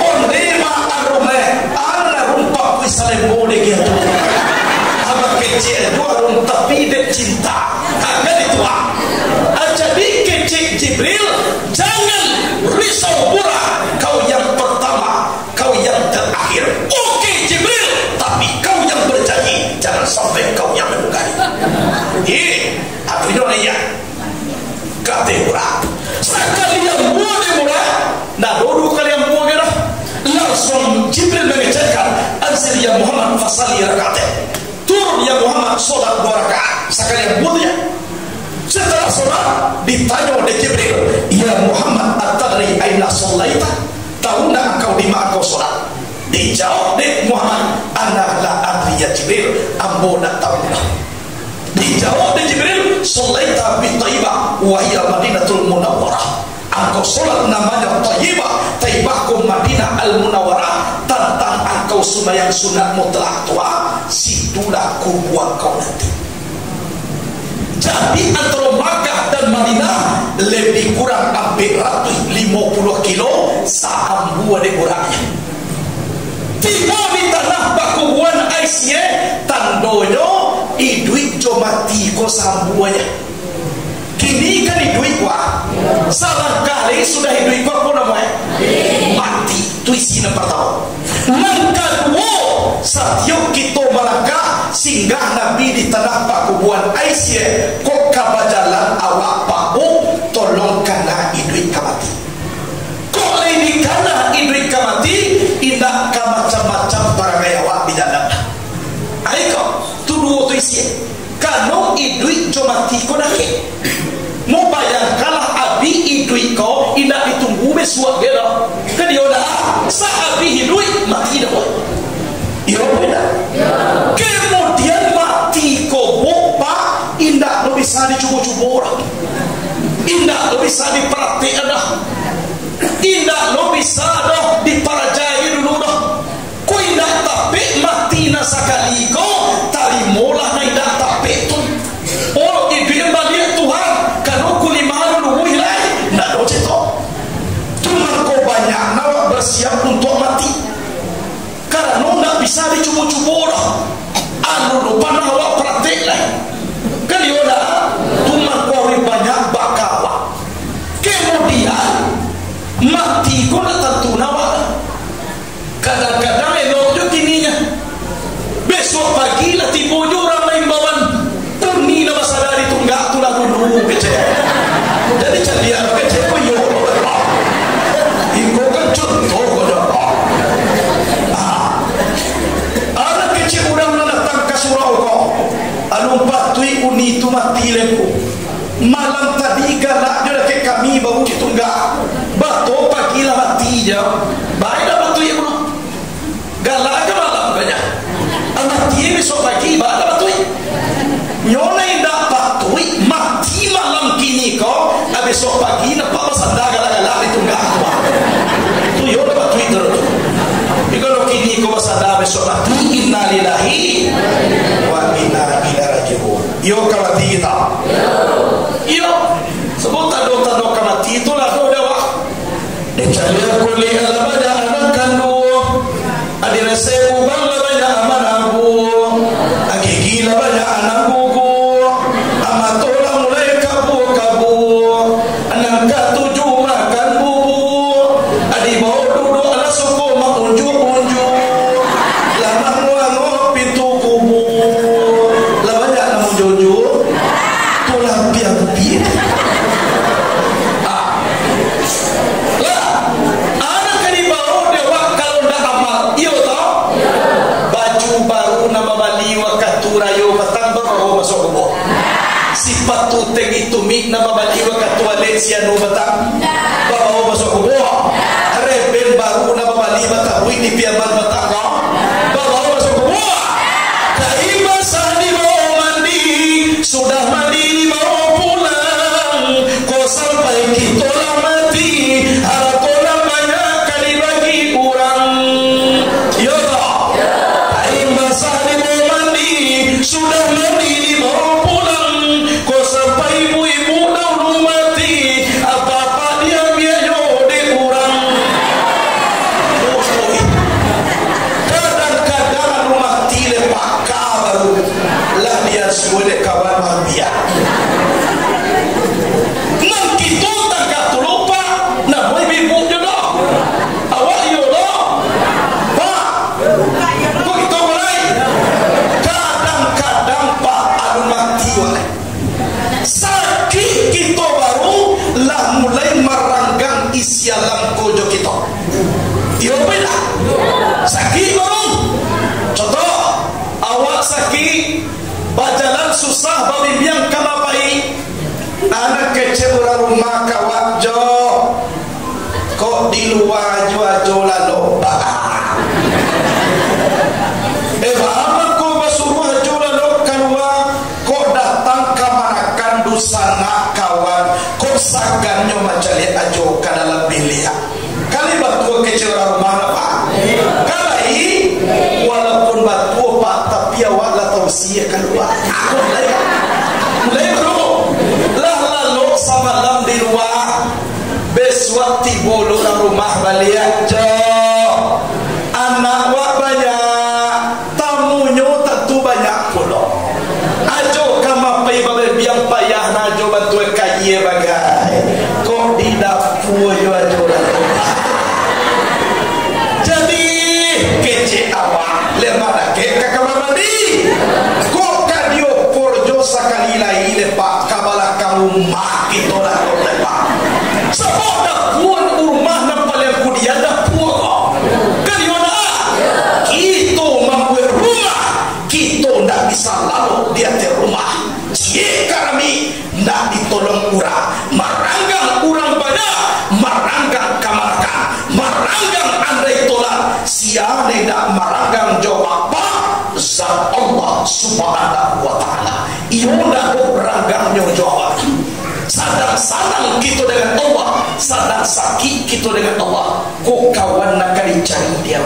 onde ma arome ana rumpa wisale boleh gitu abang kecil dua rum tapi de cinta agak ditua jadi kecil Jibril, jangan risau pura, kau yang pertama, kau yang terakhir. Oke Jibril, tapi kau yang berjanji, jangan sampai kau yang menunggangi. Akhirnya ya, kata pura. Sekali yang buat mula, nah dulu kali yang buat gerah, langsung Jibril mengecekkan, ansir ya Muhammad fasali rakaat. Turun ya Muhammad solat 2 rakaat. Sekali yang buatnya. Setelah sholat ditanya oleh Jibril, ya Muhammad at-tadri aina sholaita, tahu tak engkau di mana kau sholat? Dijawab oleh Muhammad, ana la adri ya Jibril, ambo nak tahu. Dijawab oleh Jibril, sholaita bi Thaibah wa hiya Madinatul Munawwarah. Engkau sholat namanya Thaibah, Thaibahku Madinah Al-Munawwarah. Tentang engkau sembahyang sunat mutlak tua, situlah kubuat kau nanti. Jadi antara Makkah dan Madinah lebih kurang hampir 150 kilo saambua de orangnya. Tiba di tanah bakubuan Aisyah tandonyo iduit jomati ko sambuanya. Kini kan iduit wa salah kali sudah iduit ko apa namanya mati. Itu isi pertama. Langkah dua satiok kita malangkah singgah Nabi di tanah pakubuan Aisyah kok kabajalan awak pabu tolong kana iduit kamati. Kok ini kana iduit kamati indah ka macam-macam barang awak di dalam. Aiko tu dua tu isi. Kano iduit jomati ko lagi. Mau bayangkanlah abi hidup kau indah ditunggu besok dia dah. Kan dia dah sahabi hidup mati dah. Ya beda. Kemudian mati kau bopa indah lo bisa dicuba-cuba orang. Indah lo bisa diperhatikan dah. Indah lo bisa dah diparajai dulu dah. Kau indah tapi mati nasakali kau tarimolah na indah tapi tu. Oh ibu yang balik Tuhan kalau kulimahan dulu hilai nak do cetok. Cuma kau banyak nak bersiap untuk mati. Karena nak bisa dicuba-cuba dah. Anu lupa nak awak praktik lah. Kan dia dah cuma kau banyak bakawa. Kemudian mati kau nak tentu nawak. Kadang-kadang elok je kininya. Besok pagi lah tiba je orang lain bawan. Puni nama sadari tunggak tu lah dulu kecil. Jadi jadi anak kecil kau yo berapa? Iko kan contoh kau dah. Anak kecil udah mendatang ke surau kau. Anu patui uni tu mati leku. Malam tadi galak je ke kami baru ditunggak. Batu pagi lah mati je. Baiklah batu ibu. Galak ke malam banyak. Mati besok pagi baiklah batu. Nyona indah batu mati malam kini kau. Besok pagi nampak pasanda galak-galak ditunggak. Tu nyona batu itu. Kalau kini kau pasanda besok mati innalillahi wa inna ilaihi raji'un. Yo kamati kita. Yo. Sebut tado-tado kamati itulah do dewa. Dicari kuli ala banyak anak kandung. Adina sebu bang la banyak amanaku. Agigi la banyak anak buku. Amatola mulai kabu-kabu. Anak katuju makan bubu. Adi bawa duduk ala suku makunjuk-kunjuk. Lama nguang pintu kubu. La banyak namun jujur. Tulah biar-biar. Rayo matang baru masuk kubo. Sifat tuteng itu mik nama balik wakat tualet sianu batang baru masuk kubo. Reben baru nama balik batang wik di piaman batang baru masuk kubo. Kaima sani mau mandi sudah mandi mau pulang. Kau sampai kita mati harap orang banyak kali bagi kurang. Ya tak? Kaima sani sudah mandi mau pulang. Kau sampai ibu-ibu dahulu mati. Apa-apa dia biaya de kurang. Kadang-kadang mati lepak baru lah dia sudah kawan mabia. Nam kita tak lupa. Nah boleh ibu jodoh. Awak jodoh. Pak. Kau kita mulai. Kadang-kadang Pak anu mati oleh sakit kita baru lah mulai meranggang isi alam kojo kita. Dia beda sakit baru. Contoh awak sakit berjalan susah babibiang kamapai. Anak kecil orang rumah kawat jo kok di luar jual lalu sana kawan kau sagannya macam lihat ajo ke dalam bilik kali batu kecil orang rumah apa kali walaupun batu pak tapi awak lah tahu siya keluar mulai bro lah lalu sama lam di luar besok tiba orang rumah balik aja anak wak banyak tamunya tentu banyak pula ajo kamapai babel biang payah najo bantu kaya bagai kok di dapur jo ajo jadi kecil awak lemah dah ke kamar mandi kok kadio porjo sakali lai lepak kabalah kamu mak kita dah lepak sebab dah puan rumah nampak yang kudian dah puan kan yona kita membuat rumah kita tak bisa lalu di atas rumah jika kami tolong urang, maranggang urang banyak, maranggang kamarakan, maranggang andai tolak, siane dak maranggang jawab apa? Zat Allah subhanahu wa ta'ala. Iyo dak beranggangnya jawab. Sadang-sadang kita dengan Allah, sadang sakit kita dengan Allah. Kau kawan nak kali cari dia.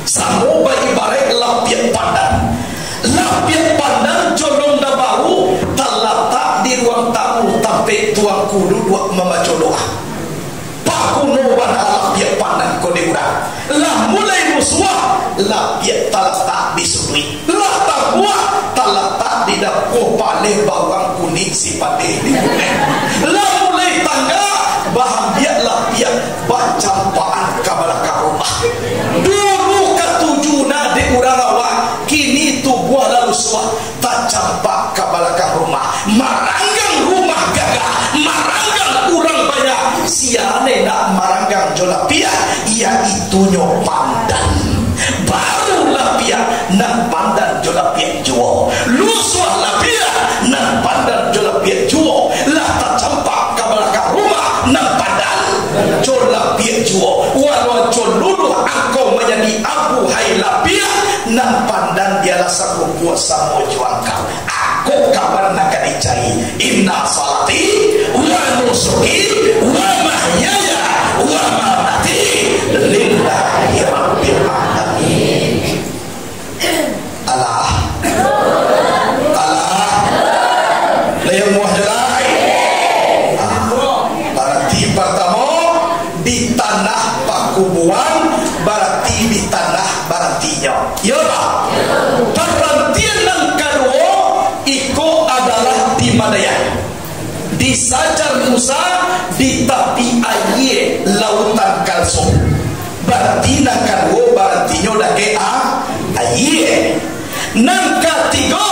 Samo bagi barek lapiat pandan. Lapiat pandan jolong dah baru terletak di ruang tamu sampai tuang kudu dua membaca doa. Paku noban lapiat pandan kau diurang. Lah mulai musuh lapiat terletak di sudut. Lah tak buat terletak di dapur paling bawang kuning si padeh di kuning. Lah mulai tangga bahagia lapiat bacampaan ke belakang rumah. Dulu ketujuna di urang awak, kini tubuh lalu suah tak campak ke belakang rumah. Maranggang rumah gagah, maranggang urang banyak. Siane nak maranggang jolapia, iaitunya pandan. Baru lapia nak pandan jolapia jual. Lusuah lapia nak pandan jolapia jual. Lah tak campak ke belakang rumah nak pandan jolapia jual. Walau jolulu aku menjadi abu hai lapia nak pandan dialah satu kuasa mojuan kau. Aku kabar nak dicari. Inna salati wa nusuki wa mahyaya wa mamati lillahi rabbil alamin. Allah layang muahjalai. Berarti pertama di tanah pakubuan, berarti di tanah berartinya. Ya tak? Perhentian yang kedua itu adalah di Madayan. Di Sajar Musa di tepi air lautan Kalsum. Berarti nak kedua berartinya lagi air. Nang ketiga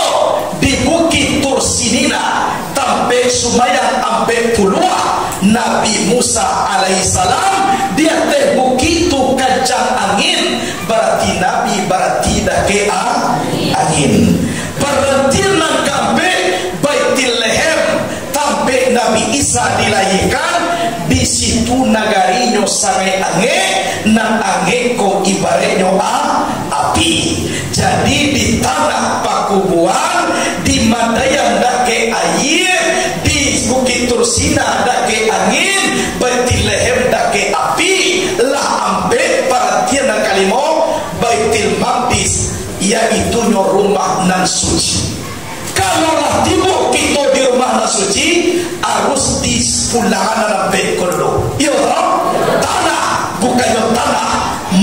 di Bukit Tursinina sampai Sumayang sampai Puluah Nabi Musa alaihissalam dia teh bukit tu kancang angin, berarti Nabi berarti dah ke angin. Berarti nang sampai Baitul Lehem sampai Nabi Isa dilahirkan, di situ nagarinya sangai angin, nang angin ko ibaratnya api. Jadi di tanah pakubuan, di Madayan dah ke air, di Bukit Tursina dah ke angin, Baitul Lehem dah ke api. Lah ambil perhatian dan kalimah Baitul Maqdis, iaitu rumah nan suci. Kalau lah tiba kita di rumah nan suci, harus di pulangan sampai kodoh. Ya tanah, bukannya tanah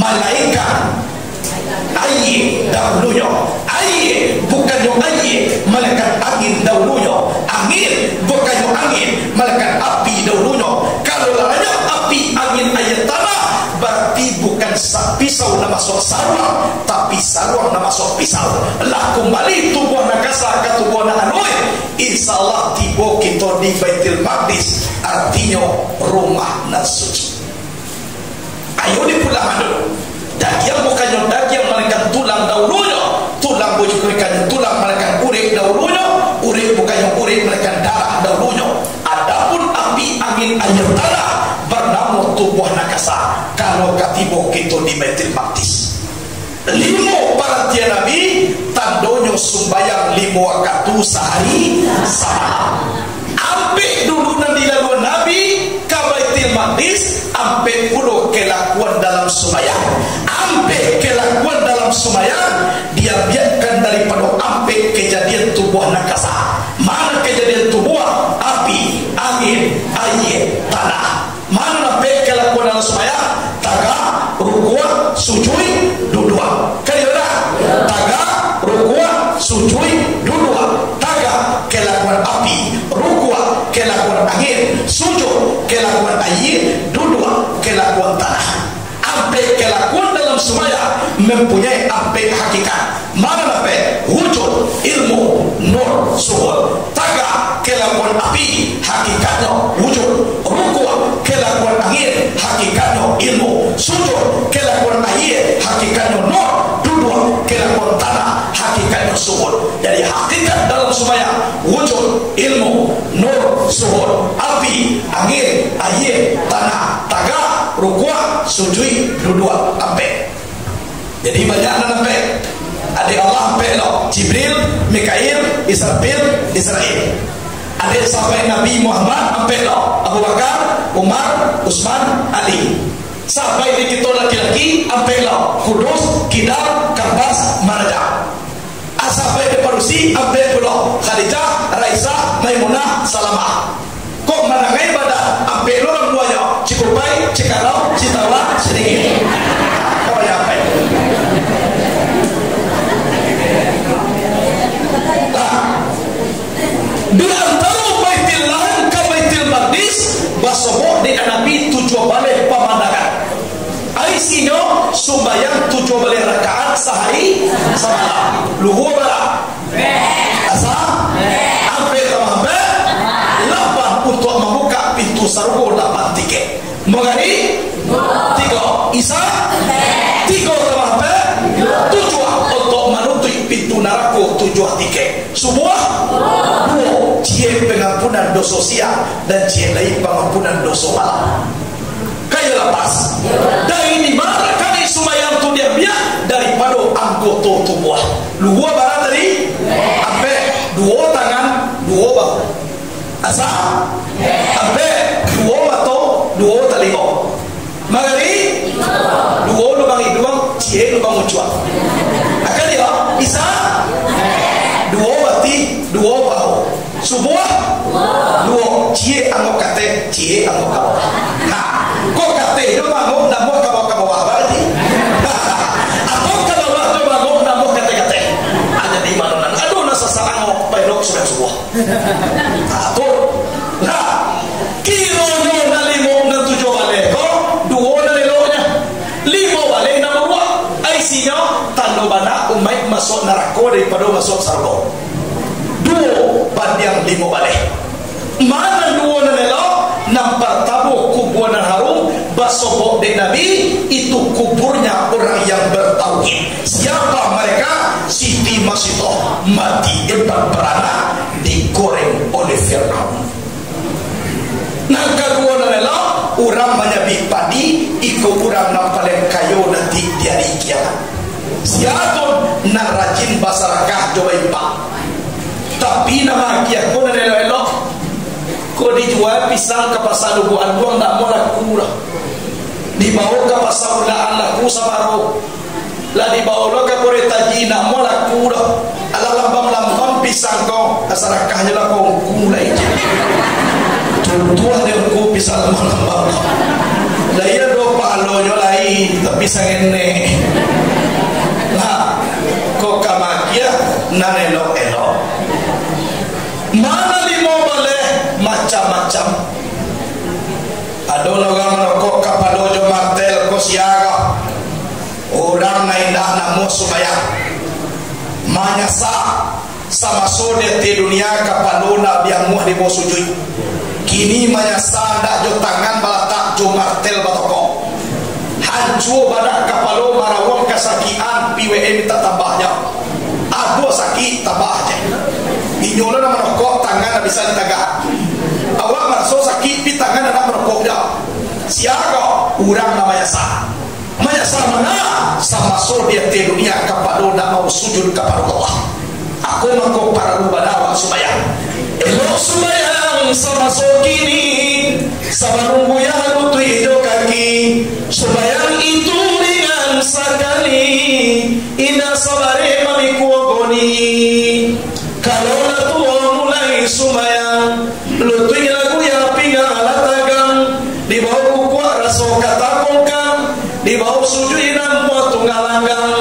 malaikat. Air dahulunya, air bukannya air, malaikat angin dahulunya, angin bukannya angin, malaikat api dahulunya. Kalau lainnya api, angin, air, tanah, berarti bukan pisau nak masuk sarung, tapi sarung nak masuk pisau. Lah kembali tubuh nak kasar ke tubuh nak anui. InsyaAllah tiba kita di Baitul Maqdis, artinya rumah nan suci. Ayo dipulang dulu. Daging bukannya daging malaikat tulang dahulunya, tulang bukannya tulang malaikat urik dahulunya, urik bukannya urik malaikat darah dahulunya. Adapun api, angin, air, tanah bernama tubuh nakasa. Kalau katiba kita di Baitul Maqdis, 5 perhatian Nabi tandonyo sumbayang 5 waktu sehari saham. Ambil dulu nanti lalu Nabi ke Baitul Maqdis, ambil puluh kelakuan dalam sumbayang. Ambil kelakuan dalam sumbayang, dia biarkan daripada ambil kejadian tubuh nakasa. Mana kejadian tubuh? Api, angin, air, tanah. Mana ambil kelakuan dalam sumbayang? Taga, rukuk, sujud, duduk. Kalian taga, rukuk, sujud, duduk. Taga kelakuan api, rukuk kelakuan angin, sujud kelakuan air, duduk kelakuan tanah. Ambil kelakuan dalam semaya mempunyai ambil hakikat. Mana ambil? Wujud, ilmu, nur, suhul. Taga kelakuan api, hakikatnya wujud. Rukuk kelakuan angin, hakikatnya ilmu. Sujud kelakuan air, hakikatnya nur. Duduk kelakuan tanah, hakikatnya suhul. Jadi hakikat dalam semaya wujud, ilmu, nur, suhud, api, angin, air, tanah, tagak, rukuk, sujud, duduk, ampe. Jadi banyak nampak. Ada Allah ampe lo, Jibril, Mikail, Israfil, Israel. Ada sampai Nabi Muhammad ampe lo, Abu Bakar, Umar, Utsman, Ali. Sampai di kita laki-laki ampe lo, Kudus, Kidal, Karbas, Maraja. Sampai di Parusi ampe lo, Khadijah, Raisa, Maimunah, Salamah. Kok menangai pada ampe lo orang duanya, Cikupai, Cikarau, Citawa, sedikit. Kau yang ampe. Di antara Baitul Laham ke Baitul Maqdis basoho di Nabi 7 balik pemandangan. Isinya sembahyang 7 balik rakaat sehari semalam. Luhur bara. Asa? Ampe tamambe. Lapan untuk membuka pintu surga 8 tiket. Mogani? 3. Isa? 3 tamambe. 7 untuk menutup pintu neraka 7 tiket. Semua? 2. Cie pengampunan dosa siang dan cie lain pengampunan dosa malam. Kaya lepas. Dari ini mana kali sumayang tu dia biar daripada anggota tubuh. Luar barat tadi. Ampe 2 tangan, 2 bahu. Asa? Ampe 2 mata, 2 telinga. Magari 2 lubang hidung, cie lubang mucuan. Akan dia bisa 2 bati, 2 bahu. Sebuah 2 cie angok kate, cie angok kau. Ha, kok kate itu angok nambah kau berarti. Atau kalau waktu angok nambah kate. Ada di mana? Aduh nasa salah angok pelok sudah sebuah. Atau nah kilonya na 5 na 7 balik. Kok 2 na leloknya 5 balik na berua. Isinya tanda bana umat masuk neraka daripada masuk surga. 2 banding 5 balik. Mana 2 na nelo nampak tabu kuburan harum basobok de Nabi itu kuburnya orang yang bertauhid. Siapa mereka? Siti Masitoh mati beranak digoreng oleh Fir'aun. Nah kedua na nelo orang banyak padi ikut orang yang paling kayo nanti di hari kiamat. Siapa nak rajin basarakah coba impak. Tapi nama kia kau nak elok-elok kau dijual pisang ke pasar Lubuan Buang tak mau laku lah. Dibawa ke pasar Ulaan laku sabaru. Lah dibawa ke Poretaji tak mau laku lah. Alah lambang-lambang pisang kau asarakahnya lah kau kulai je. Tuan dia kau pisang lambang-lambang. Lah ia do palonya lain tapi pisang ini. Lah kau kamakia nak elok-elok. Mana 5 boleh macam-macam. Ada orang merokok kapal dojo martel ko siaga. Orang naik dah namu supaya manyasa sama sode di dunia kapal na biang muah di bawah sujud. Kini manyasa dak jo tangan balatak jo martel batoko. Hancur badak kapal marawang kesakian PWM tak tambahnya. Aku sakit tambah aja. Inyola nak merokok tangan tak bisa ditagak. Awak merasa sakit pi tangan nak merokok dah. Siapa orang namanya sah. Namanya sah mana? Sama so dia di dunia kepada nak mau sujud kepada Allah. Aku mengkau para rubadawa supaya elok sumayang sama so kini sama nunggu yang lutu hidung kaki sumayang itu ringan sekali indah sabare mamikuogoni. Kalau mulai sumayang lutui lagu yang pinggang alatagang di bawah kuku raso katapongkang di bawah sujud nampu tunggalanggang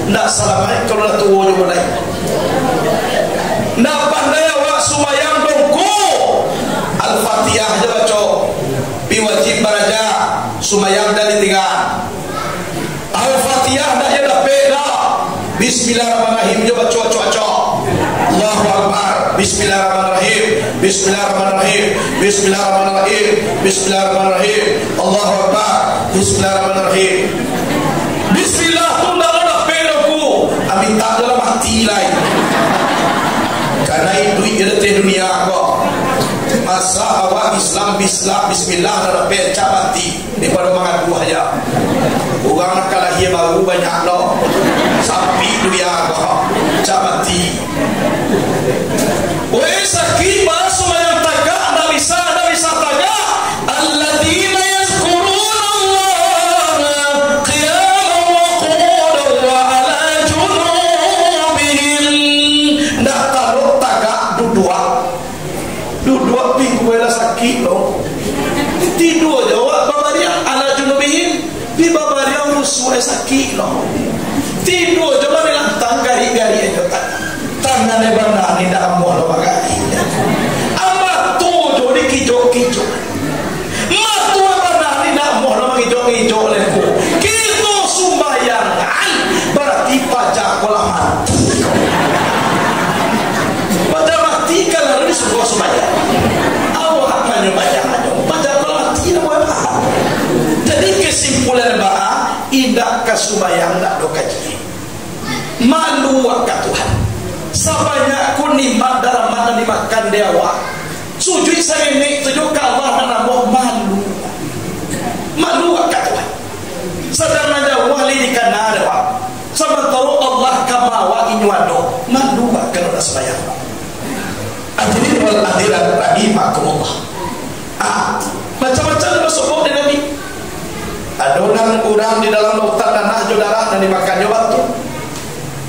nak salamai kalau nak tuwo je mulai nak pandai awak sumayang dongku Al-Fatihah je baca biwajib baraja sumayang dari 3 Al-Fatihah dah je dah beda Bismillahirrahmanirrahim je baca cuaca Allahu Akbar. Bismillahirrahmanirrahim. Bismillahirrahmanirrahim. Bismillahirrahmanirrahim. Bismillahirrahmanirrahim. Allahu Akbar. Bismillahirrahmanirrahim. Bismillah tu dah ada pedoku. Amin tak dalam hati lain. Karena itu ide dunia kok. masa awak Islam bismillah dan pecah mati daripada makan buah ya. Orang nak lahir baru banyak loh. Sapi tu ya kau cak mati. Weh sakit bahasa yang tagak dah bisa tagak. Alladzina yazkuruna Allah qiyaman wa qu'udan wa ala junubihim. Dah taruh tagak duduk minggu dah sakit loh. Tidur jawab babarian ala junubihim di babarian rusuh sakit loh. Tidur jawab ni lantang gari-gari aja tangan ni bandar ni dah amuh lo pakai. Amat tu jo di kijok-kijok. Mat tu bandar ni dah amuh lo kijok-kijok leku. Kita sumbayangan berarti pajak kolah mati. Pada mati kalau ni suruh sembahyang. Awak hanya pajak kolah mati nak buat apa? Jadi kesimpulan bah indak kasumbayang nak dokaji. Malu wak Tuhan. Sabanya aku nikmat dalam mana dimakan dia awak. Sujud saya ini tujuh ke Allah dan Allah malu wak Tuhan. Sedang aja wali di kanan ada wak. Sementara Allah kamawa inyuado malu wak kalau dah sembahyang. Hadirin wal hadirat rahimakumullah. Macam-macam masuk di Nabi. Adonan kurang di dalam lautan tanah darah dan dimakan waktu.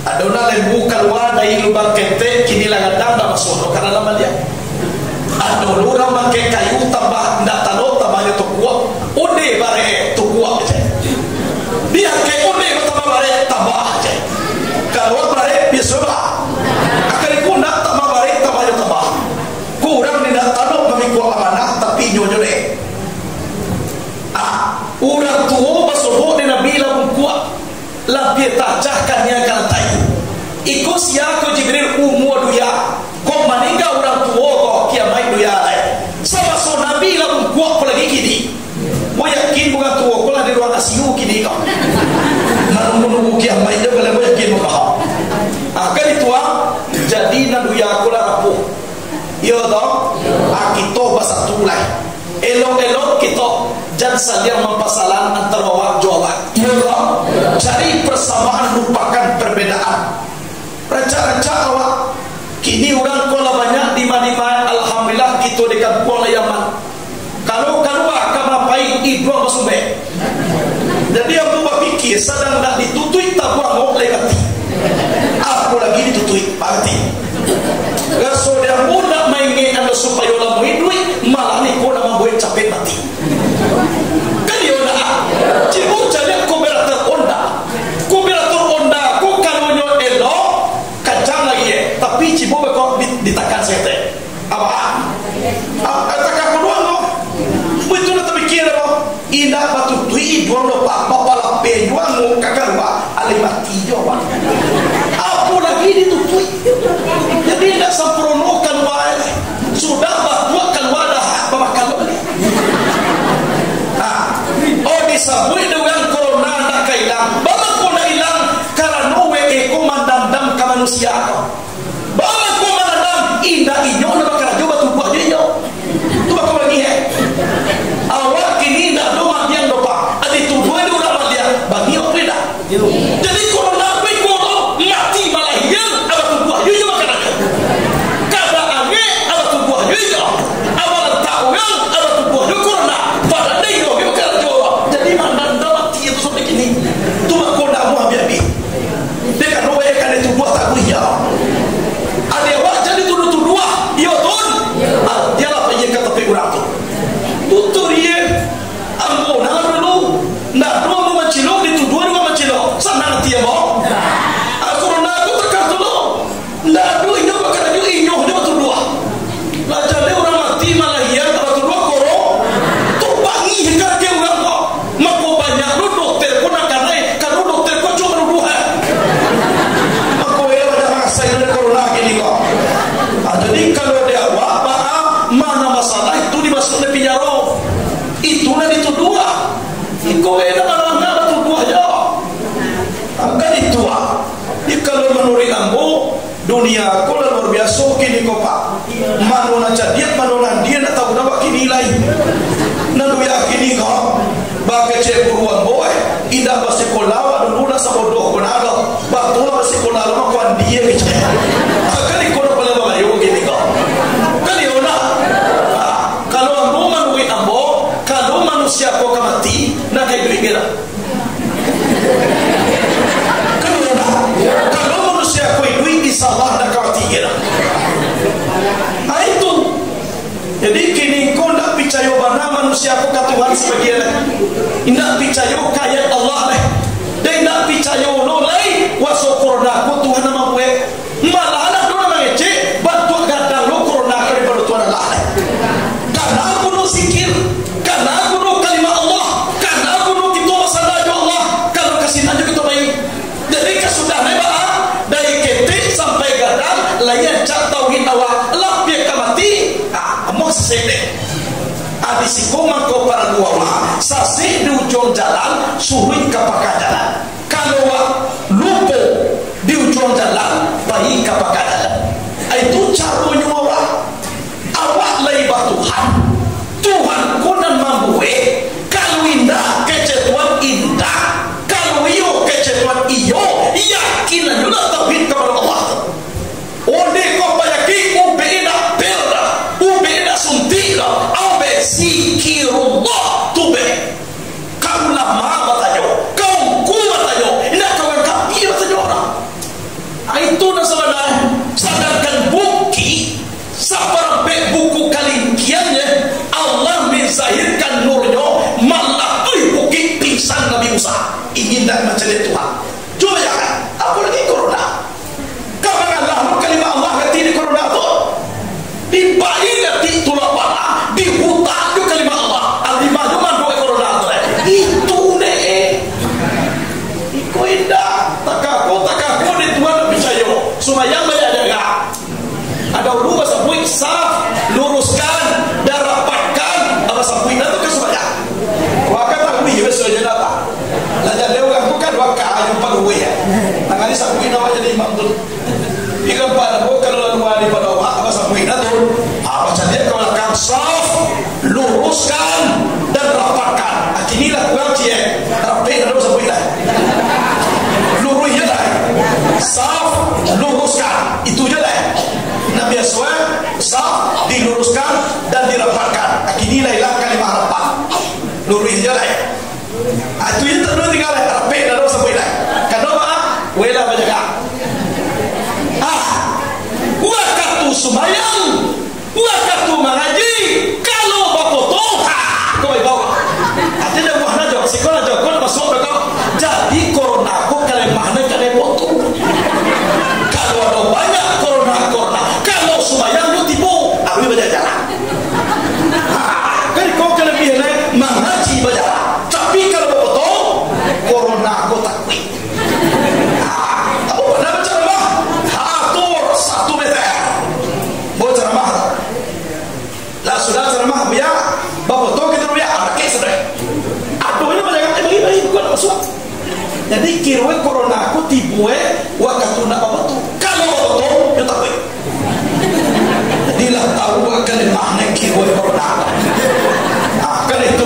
Adonan lembu keluar dari lubang ketek kini lagadang dah masuk karena nama dia. Adon orang pakai kayu tambah ndak talot tambahnya tu kuat. Ode bare tu kuat aja. Dia ke ode tambah bare tambah aja. Kalau bare biasa bah. Akan ikut nak tambah bare tambahnya tambah. Kurang ni ndak talot memikul amanah tapi nyonya deh. Orang tua masuk di Nabi lamun kuat. Lapie tajahkan yang kaltai. Ikut siapa Jibril umur duya. Kau meninggal orang tua kau kiamai duya lai. Sama so Nabi lamun kuat kau lagi kini. Mau yakin bukan tua kau lah di ruang ICU kini kau. Menunggu kiamai dia boleh mau yakin kau. Akan itu jadi naduya kau lah rapuh. Iya toh. Kita bahasa tulai. Elok-elok kita jangan saling mempasalan antara awak jawab. Ya Allah, cari persamaan lupakan perbedaan. Raja-raja awak kini orang kola banyak di mana-mana. Alhamdulillah kita di kampung Yaman. Kalau keluar kamapai ibu masube. Jadi aku berfikir sedang nak ditutui tak buang mau lewati. Aku lagi ditutui pasti. Rasul dia pun nak main anda supaya orang duit malah ni kau nak membuat capek mati. Kan dia nak cikgu jadi kuberator Honda ku kalau nyo elok kacang lagi tapi cikgu bekok ditakan sete apa takkan kedua no betul nak terfikir apa indah batu tui dua lupa bapa lape juang kakak lupa alai mati jawab apa lagi ditutui jadi tidak sempurnakan wae sudah bahwa keluar dah bakal disabui dengan corona nak hilang. Bapak pun nak hilang karena WE ko mandam-dam ke manusia kau. Bapak pun mandam indah inyo nak bakal coba tu buat dia inyo. Tu bakal lagi awak kini nak doa yang doa. Ada tu dua orang dia bagi apa dah. Jadi corona pe ko mati malah yang apa tu buat dia bakal ada. Kada ame apa tu buat dia. Awak tahu yang apa tu buat dia corona. Pada dia bakal jadi mandan mati itu sampai kini tu aku nak buat biar dia kan roe kan itu buat tak ya ada awak jadi tuduh iya tun dia lah pergi ke tepi orang tu tutur dia ambo nak dulu nak dua mau mencilok dituduh dua mencilok sana nanti ya mau aku nak aku tekan dulu nak dua ini bakal ada inyo dia betul dua lah jadi orang mati malah ia tak betul dua koro tu bangi hingga ke orang kau mako banyak lu dokter pun akan naik kalau dokter kau cuma nuduh mako ya pada masa ini corona gini kok jadi kalau dia awak mana masalah itu dimasuk di penjara itu nak dituduh iko enak mana dituduh aja akan itu kalau menurut ambo dunia aku luar biasa kini kok pak manona cadiat manona dia nak nilai nanu yakini kau bagi cek buruan boy indah bersekolah dulu dah sabodoh konaga batu lah bersekolah lama kau dia kecek kali kau nak bela yo gini kau kali ona kalau ambo manui ambo kalau manusia kau mati nak kayak gila kalau manusia kau duit salah nak kau mati gila itu jadi kini kau nak percaya bahwa manusia kau kata Tuhan sebagai nak percaya kaya Allah leh dan nak percaya lo leh wasok corona kau Tuhan nama gue malah anak lo nama ngecek bantu gadang lo corona kau daripada Tuhan Allah leh karena aku lo zikir karena aku lo kalimat Allah karena aku lo kita masalah Allah kalau kasih nanya kita baik jadi kesudah mebah dari ketik sampai gadang layan cat tauhid awak lah biar mati mau sedek adisiko mangko para dua sasi di ujung jalan suruh kapakan jalan kalau lupa di ujung jalan bayi kapakan jalan itu caranya orang awak leibah Tuhan kunan mampu kalau indah kecetuan indah kalau iyo kecetuan iyo yakin juga tauhid kepada Allah onde kau bayaki ubeda perda ubeda suntila abe zikirullah tube kau lama batayo kau kuat ayo nak kau kapi batayo orang itu nasalah sadarkan buki sampai buku kalimkiannya Allah menzahirkan nurnya malah buki pingsan Nabi Musa ingin dan mencari Tuhan coba ya kan apalagi corona Allah kalimat Allah hati di corona tu di bayi hati tulah wala di hutan tu kalimat Allah alimah tu mandu corona tu itu deh ikut indah takaku di Tuhan percaya supaya banyak jaga ada dua sabui saf luruskan dan rapatkan apa sabui itu ke supaya waktu aku ni besok je data lajar lewat bukan waktu ayam paruwe ya tangani sabui nama jadi imam tu ikan pada bukan lalu wali pada apa sampai itu apa saja kalau akan saf luruskan dan rapatkan inilah kuncinya rapi dan sampai lah lurusnya lah saf luruskan itu je lah Nabi Aswad saf diluruskan dan dirapatkan inilah ilah kalimah rapat lurusnya lah itu je tak boleh tinggal rapi dan sampai lah kenapa wala menjaga waktu sembahyang waktu mengaji kalau bapak kau bawa ada mana jauh sekolah jauh kau masuk kau jadi corona kau kalau mana kalau foto kalau ada banyak corona kalau sembahyang lu tipu aku berjalan kan kau kalau biar mengaji berjalan tapi kalau foto corona kau takut apa nak berceramah atur 1 meter mau ceramah lah sudah ceramah biar bapak tu kita biar anak sedih aduh ini banyak bagi bukan masuk jadi kira corona aku tibu waktu nak bapak tu kalau bapak tu dia tak boleh jadilah tahu akan mana kira corona kan itu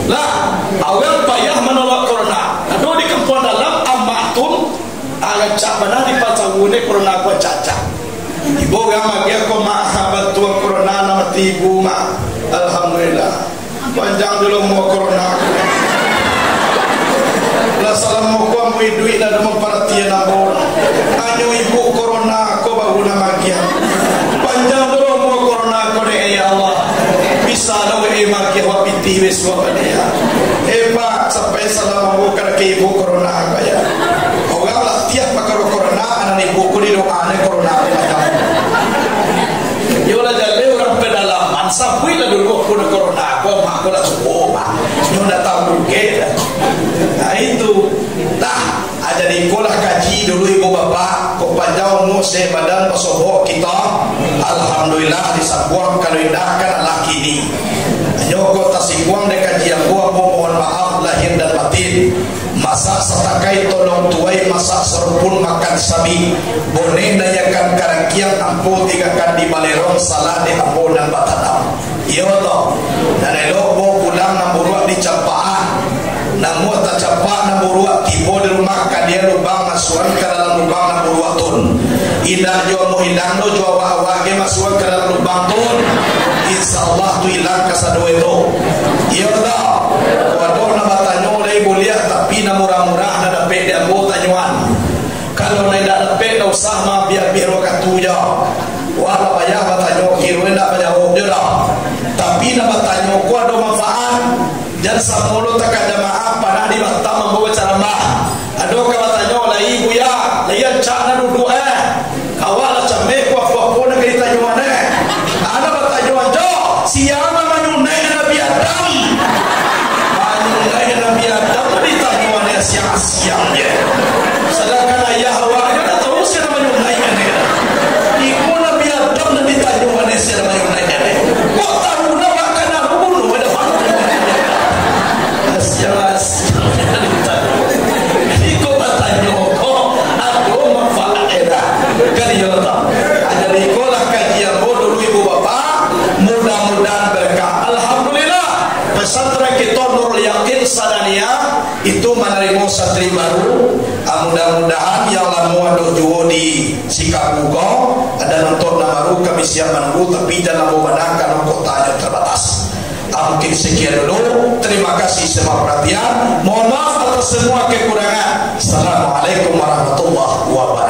lah awal payah menolak corona aduh di kampung dalam amatun agak cak benar di pasawune corona aku caca ibu gama dia ko mahabat tua corona nama tibu ma alhamdulillah panjang dulu mau corona lah salam mau ko mu duit dan memperhatian abon anyo ibu corona ko baru nama dia panjang dulu mau corona ko de ya Allah bisa lawe maki wa piti wis wa dia pak sampai salam mau ke ibu corona ya orang lah tiap pakar corona anak ibu ko di doa ne corona yola jalle orang pedalaman sampai lah dulu ko corona ko mak ko lah suka nyo dah tahu ke nah itu dah ada di sekolah kaji dulu ibu bapak ko panjang mu se badan pasobo kita alhamdulillah disabuang kalau indahkan laki ni nyo ko tasikuang de kaji aku mohon maaf lahir dan batin masak setakai tolong tuai masak serupun makan sabi boleh dayakan karakiang ampu tigakan di balerong salah di ampu dan batadam ya Allah Indah jua mau hidang lo jua awak ke masuk ke dalam lubang tu. Insyaallah tu hilang kasado itu. Iya tak? Waduh nak bertanya lagi boleh tapi nak murah-murah nak dapat dia buat tanyuan. Kalau nak dapat tak usah mah biar waktu je. Wah payah bertanya kira nak jawab je dah. Tapi nak bertanya ku ada manfaat. Jangan samulu tak ada maaf pada di waktu membawa ceramah. Ada ke bertanya lagi buya, layan cak nak duduk kawal cambe ku apa nak kita tanyuan Ada bertanya jo, siapa menyunai Nabi Adam? Menyunai Nabi Adam ditanyuan siang-siang je. Sedangkan ayah Hawa dah tahu siapa menyunai Ibu Nabi Adam dan ditanyuan siapa menyunai kok tahu nak kena bunuh ada fakta. Siang-siang jadi kau bertanya kok ada manfaat kali ya tak? Jadi kau lah kajian bodoh ibu bapa mudah-mudahan berkah. Alhamdulillah pesantren kita Nurul Yakin Sadania itu menerima santri baru. Mudah-mudahan yang lama ada jual di Sikapugo ada nonton baru kami siap menunggu tapi jangan memandang kalau kotanya terbatas. Mungkin sekian dulu. Terima kasih semua perhatian. Mohon maaf atas semua kekurangan. Assalamualaikum warahmatullahi wabarakatuh.